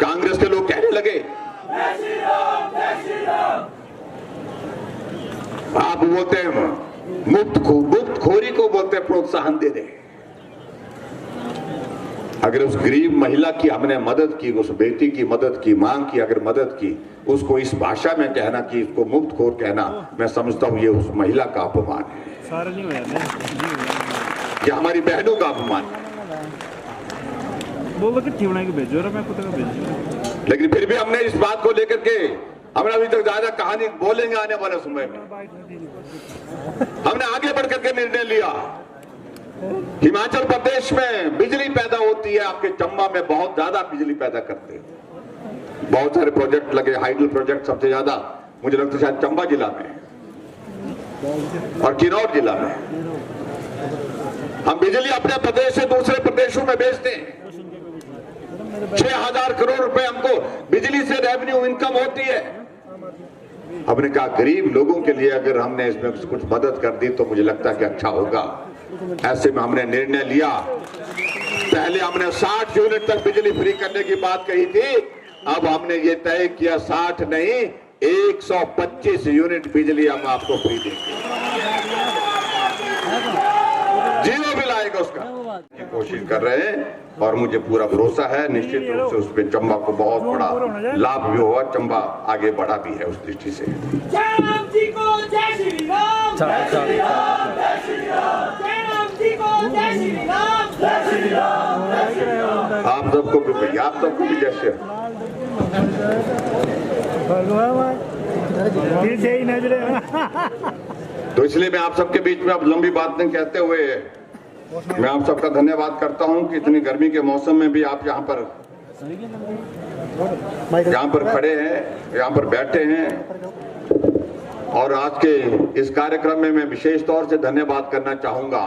कांग्रेस के लोग कहने लगे आप बोलते हैं मुफ्त खोरी को बोलते हैं प्रोत्साहन दे रहे। अगर उस गरीब महिला की हमने मदद की, उस बेटी की मदद की, मांग की अगर मदद की, उसको इस भाषा में कहना कि इसको मुफ्त खोर कहना, मैं समझता हूं ये उस महिला का अपमान है, ये हमारी बहनों का अपमान है। लेकिन फिर भी हमने इस बात को लेकर के हमने अभी तक ज्यादा कहानी बोलेंगे आने वाले समय में। हमने आगे बढ़ करके निर्णय लिया, हिमाचल प्रदेश में बिजली पैदा होती है, आपके चंबा में बहुत ज्यादा बिजली पैदा करते हैं, बहुत सारे प्रोजेक्ट लगे, हाइडल प्रोजेक्ट सबसे ज्यादा मुझे लगता है शायद चंबा जिला में और किन्नौर जिला में। हम बिजली अपने प्रदेश से दूसरे प्रदेशों में बेचते हैं, 6,000 करोड़ रुपए हमको बिजली से रेवेन्यू इनकम होती है। हमने कहा गरीब लोगों के लिए अगर हमने इसमें कुछ मदद कर दी तो मुझे लगता है कि अच्छा होगा। ऐसे में हमने निर्णय लिया, पहले हमने 60 यूनिट तक बिजली फ्री करने की बात कही थी, अब हमने ये तय किया 60 नहीं 125 यूनिट बिजली हम आपको फ्री देंगे, जीरो बिल आएगा उसका। कोशिश कर रहे हैं और मुझे पूरा भरोसा है निश्चित रूप से उसमें चंबा को बहुत बड़ा लाभ भी हुआ, चंबा आगे बढ़ा भी है उस दृष्टि से। जय राम जी को जय श्री राम, जय श्री राम, जय श्री राम, जय राम जी को जय श्री राम, जय श्री राम, जय श्री राम। आप सबको भी भैया, आप सबको भी जैसे तो इसलिए मैं आप सबके बीच में अब लंबी बातें कहते हुए मैं आप सबका धन्यवाद करता हूं कि इतनी गर्मी के मौसम में भी आप यहाँ पर खड़े हैं, यहाँ पर बैठे हैं। और आज के इस कार्यक्रम में मैं विशेष तौर से धन्यवाद करना चाहूंगा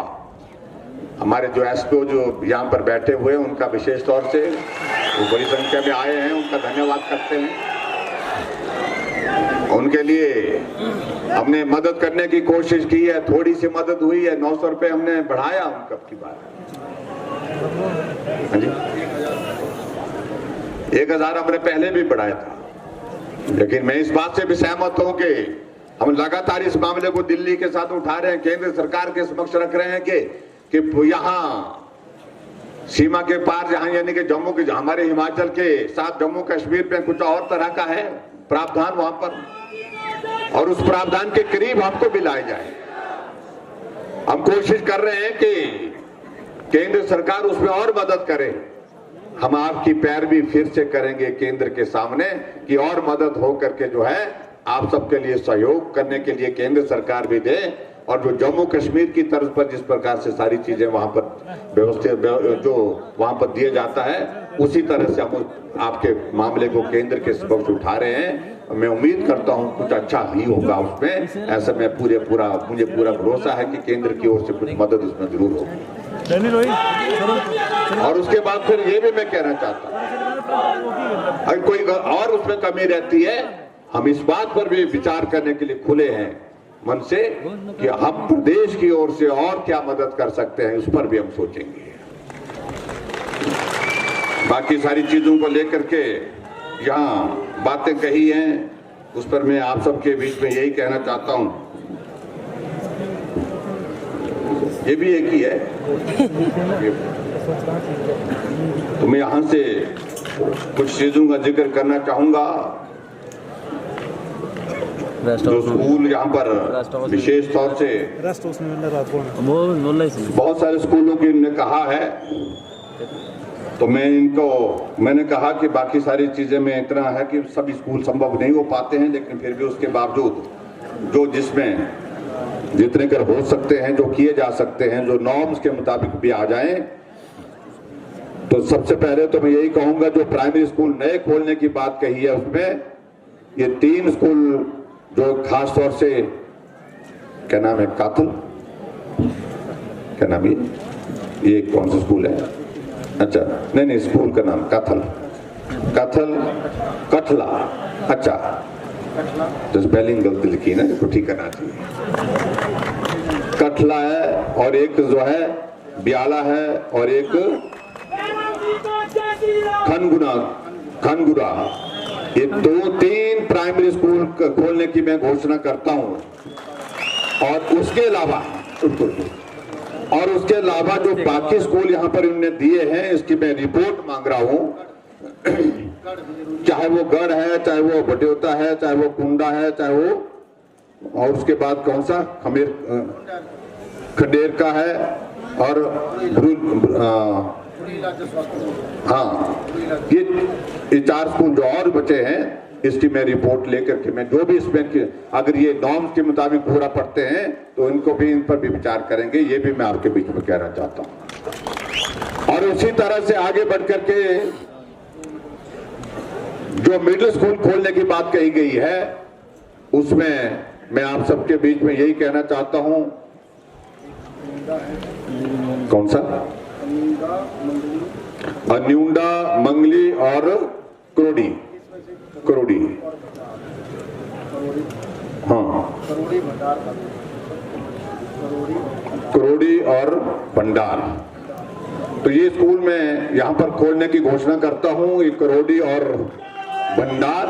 हमारे जो एसपीओ जो यहाँ पर बैठे हुए हैं, उनका विशेष तौर से वो बड़ी संख्या में आए हैं, उनका धन्यवाद करते हैं। उनके लिए हमने मदद करने की कोशिश की है, थोड़ी सी मदद हुई है, 900 रुपए हमने बढ़ाया उनका की बात। हाँ जी, 1000 हमने पहले भी बढ़ाया था, लेकिन मैं इस बात से भी सहमत हूं कि हम लगातार इस मामले को दिल्ली के साथ उठा रहे हैं, केंद्र सरकार के समक्ष रख रहे हैं कि यहाँ सीमा के पार जहां यानी कि जम्मू के हमारे हिमाचल के साथ जम्मू कश्मीर पे कुछ और तरह का है प्रावधान वहां पर, और उस प्रावधान के करीब हमको भी लाया जाए। हम कोशिश कर रहे हैं कि केंद्र सरकार उसमें और मदद करे। हम आपकी पैरवी फिर से करेंगे केंद्र के सामने कि और मदद हो करके जो है आप सबके लिए सहयोग करने के लिए केंद्र सरकार भी दे, और जो जम्मू कश्मीर की तर्ज पर जिस प्रकार से सारी चीजें वहां पर व्यवस्थित जो वहां पर दिया जाता है, उसी तरह से हम आपके मामले को केंद्र के समक्ष उठा रहे हैं। मैं उम्मीद करता हूं कुछ अच्छा ही होगा उसमें, ऐसा मैं मुझे पूरा भरोसा है कि केंद्र की ओर से कुछ मदद उसमें जरूर होगी। और उसके बाद फिर ये भी मैं कहना चाहता हूं, अगर कोई और उसमें कमी रहती है, हम इस बात पर भी विचार करने के लिए खुले हैं मन से कि हम प्रदेश की ओर से और क्या मदद कर सकते हैं, उस पर भी हम सोचेंगे। बाकी सारी चीजों को लेकर के यहाँ बातें कही हैं, उस पर मैं आप सबके बीच में यही कहना चाहता हूं, ये भी एक ही है। तो मैं यहां से कुछ चीजों का जिक्र करना चाहूंगा। जो स्कूल यहाँ पर विशेष तौर से बहुत सारे स्कूलों की ने कहा है, तो मैंने कहा कि बाकी सारी चीजें में इतना है कि सभी स्कूल संभव नहीं हो पाते हैं, लेकिन फिर भी उसके बावजूद जो जिसमें जितने कर हो सकते हैं, जो किए जा सकते हैं, जो नॉर्म्स के मुताबिक भी आ जाएं। तो सबसे पहले तो मैं यही कहूंगा, जो प्राइमरी स्कूल नए खोलने की बात कही है उसमें ये 3 स्कूल जो खास तौर से, क्या नाम है, काथल, क्या नाम है ये कौन सा स्कूल है? अच्छा नहीं, स्कूल का नाम काथल कठला, अच्छा तो स्पेलिंग गलती लिखी ना, इसको ठीक करना चाहिए। कठला है और एक जो है ब्याला है और एक खनगुरा। ये 2-3 प्राइमरी स्कूल खोलने की मैं घोषणा करता हूं। और उसके अलावा जो बाकी स्कूल यहाँ पर इन्होंने दिए हैं, इसकी मैं रिपोर्ट मांग रहा हूं। चाहे वो गढ़ है, चाहे वो बटेवता है, चाहे वो कुंडा है, चाहे वो, और उसके बाद कौन सा खंडेर का है, और हाँ, ये 4 स्कूल जो और बचे हैं, इसकी मैं रिपोर्ट लेकर के मैं जो भी इसमें अगर ये नॉर्म्स के मुताबिक पूरा पढ़ते हैं तो इनको भी, इन पर भी विचार करेंगे। ये भी मैं आपके बीच में कहना चाहता हूं। और उसी तरह से आगे बढ़ करके जो मिडिल स्कूल खोलने की बात कही गई है, उसमें मैं आप सबके बीच में यही कहना चाहता हूं, कौन सा, अन्यूंडा, मंगली और करोड़ी, हाँ, करोड़ी और भंडार। तो ये स्कूल में यहाँ पर खोलने की घोषणा करता हूँ, ये करोड़ी और भंडार,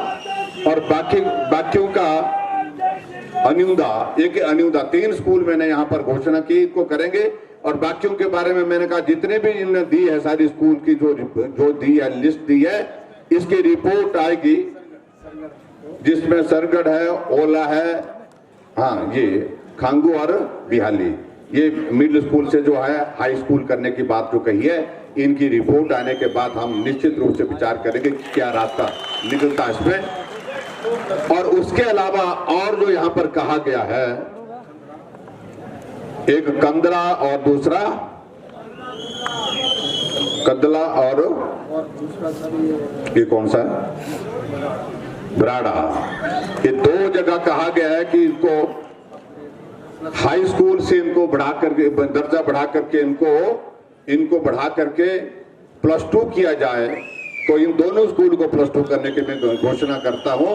और बाकियों का अन्यूंदा 3 स्कूल मैंने यहाँ पर घोषणा की, इसको करेंगे। और बाकियों के बारे में मैंने कहा जितने भी इन्होंने दी है सारी स्कूल की जो दी है, लिस्ट दी है, इसकी रिपोर्ट आएगी, जिसमें सरगढ़ है, ओला है, हाँ ये खांगू और बिहाली, ये मिडिल स्कूल से जो है हाई स्कूल करने की बात जो कही है, इनकी रिपोर्ट आने के बाद हम निश्चित रूप से विचार करेंगे क्या रास्ता निकलता इसमें। और उसके अलावा और जो यहाँ पर कहा गया है, एक कंदरा और दूसरा कदला, और ये कौन सा है, ब्राड़ा, ये 2 जगह कहा गया है कि इनको हाई स्कूल से इनको बढ़ा करके, दर्जा बढ़ा करके इनको बढ़ा करके +2 किया जाए। तो इन दोनों स्कूल को +2 करने की मैं घोषणा करता हूं।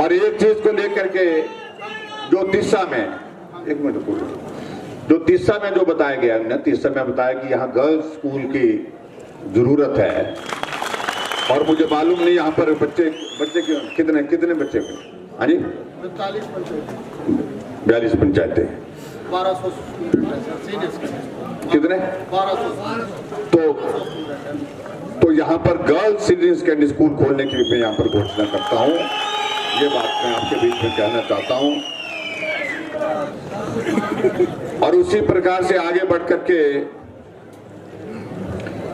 और एक चीज को लेकर के जो तीसा में, एक मिनट, जो तीसा में जो बताया गया है, तीसा में बताया कि यहाँ गर्ल्स स्कूल की जरूरत है, और मुझे मालूम नहीं यहाँ पर बच्चे कितने बच्चे, हाँ जी 42 पंचायतें, 1200 कितने, 1200। तो यहाँ पर गर्ल्स सीनियर सेकेंडरी स्कूल खोलने की भी मैं यहाँ पर घोषणा करता हूँ। ये बात मैं आपके बीच में कहना चाहता हूँ। और उसी प्रकार से आगे बढ़ करके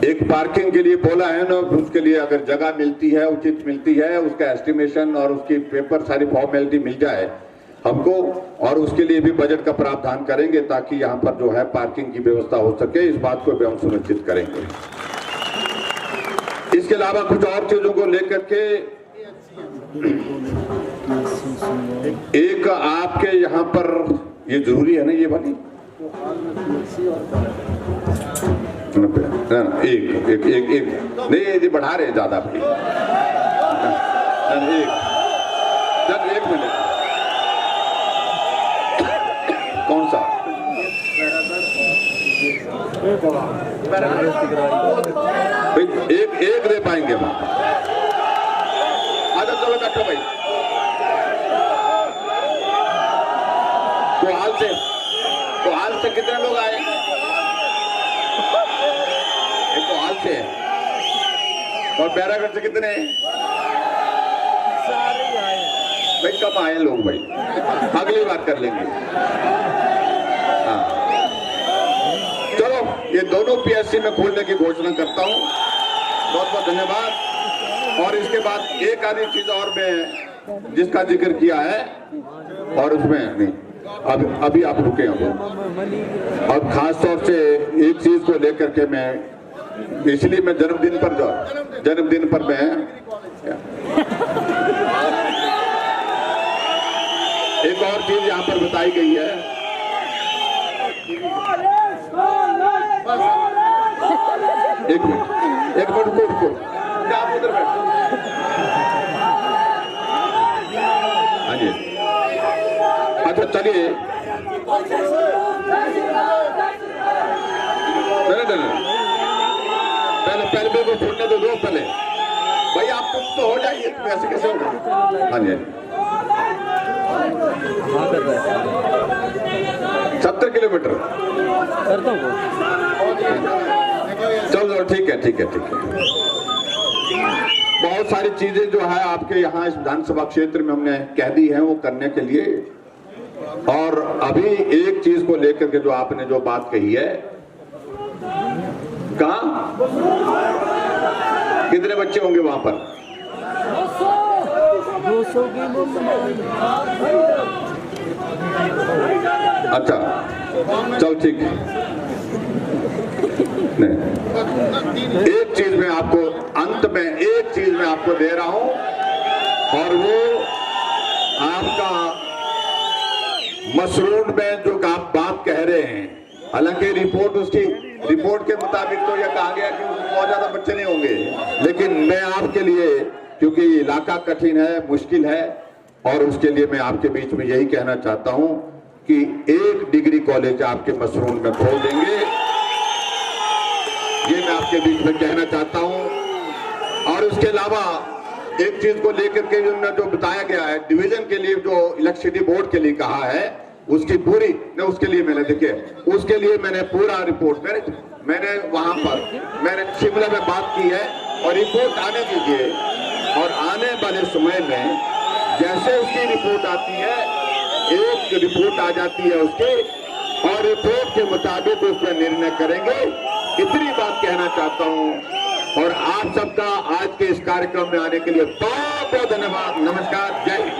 एक पार्किंग के लिए बोला है ना, उसके लिए अगर जगह मिलती है, उचित मिलती है, उसका एस्टिमेशन और उसकी पेपर सारी फॉर्मेलिटी मिल जाए हमको, और उसके लिए भी बजट का प्रावधान करेंगे ताकि यहाँ पर जो है पार्किंग की व्यवस्था हो सके, इस बात को भी हम सुनिश्चित करेंगे। इसके अलावा कुछ और चीजों को लेकर के एक आपके यहाँ पर ये जरूरी है ना, ये वाली एक नहीं, ये बढ़ा रहे ज्यादा भाई, एक मिनट, कौन सा एक दे पाएंगे हम। आजा चलो बैठो भाई। कोहाल से कितने लोग आए? एक कोहाल से है। और बैरागढ़ से कितने? भाई कम आए लोग भाई, अगली बार कर लेंगे। हाँ चलो, ये दोनों पीएससी में खोलने की घोषणा करता हूँ। बहुत बहुत धन्यवाद। और इसके बाद एक आधी चीज और मैं जिसका जिक्र किया है, और उसमें नहीं अभी आप रुके हैं। और खास तौर से एक चीज को लेकर के मैं, इसलिए मैं जन्मदिन पर मैं एक और चीज यहाँ पर बताई गई है। एक मिनट रुको। क्या आप उधर बैठो? हाँ जी, अच्छा चलिए। पहले मेरे को छोड़ने दो पहले भाई, आप कुछ तो हो जाइए, ऐसे कैसे होगा? हाँ जी 70 किलोमीटर करता हूँ। चलो ठीक है। बहुत सारी चीजें जो है आपके यहाँ इस विधानसभा क्षेत्र में हमने कह दी है वो करने के लिए। और अभी एक चीज को लेकर के जो आपने जो बात कही है, कहाँ कितने बच्चे होंगे वहां पर? 200 की। अच्छा चल ठीक है। नहीं, एक चीज मैं आपको अंत में एक चीज मैं आपको दे रहा हूं, और वो आपका मसरूम में जो आप बात कह रहे हैं, हालांकि रिपोर्ट के मुताबिक तो यह कहा गया कि उसमें बहुत ज्यादा बच्चे नहीं होंगे, लेकिन मैं आपके लिए, क्योंकि इलाका कठिन है, मुश्किल है, और उसके लिए मैं आपके बीच में यही कहना चाहता हूं कि एक डिग्री कॉलेज आपके मसरूम में खोल देंगे, ये मैं आपके बीच में कहना चाहता हूं। और उसके अलावा एक चीज को लेकर के जो बताया गया है, डिवीजन के लिए जो इलेक्ट्रिसिटी बोर्ड के लिए कहा है, उसकी पूरी उसके लिए मैंने देखिए, उसके लिए मैंने पूरा रिपोर्ट मैंने वहां पर मैंने शिमला में बात की है, और रिपोर्ट आने दीजिए, और आने वाले समय में जैसे उसकी रिपोर्ट आती है, एक रिपोर्ट आ जाती है उसकी, और रिपोर्ट के मुताबिक उस पर निर्णय करेंगे। इतनी बात कहना चाहता हूं, और आप सबका आज के इस कार्यक्रम में आने के लिए बहुत बहुत धन्यवाद। नमस्कार, जय हिंद।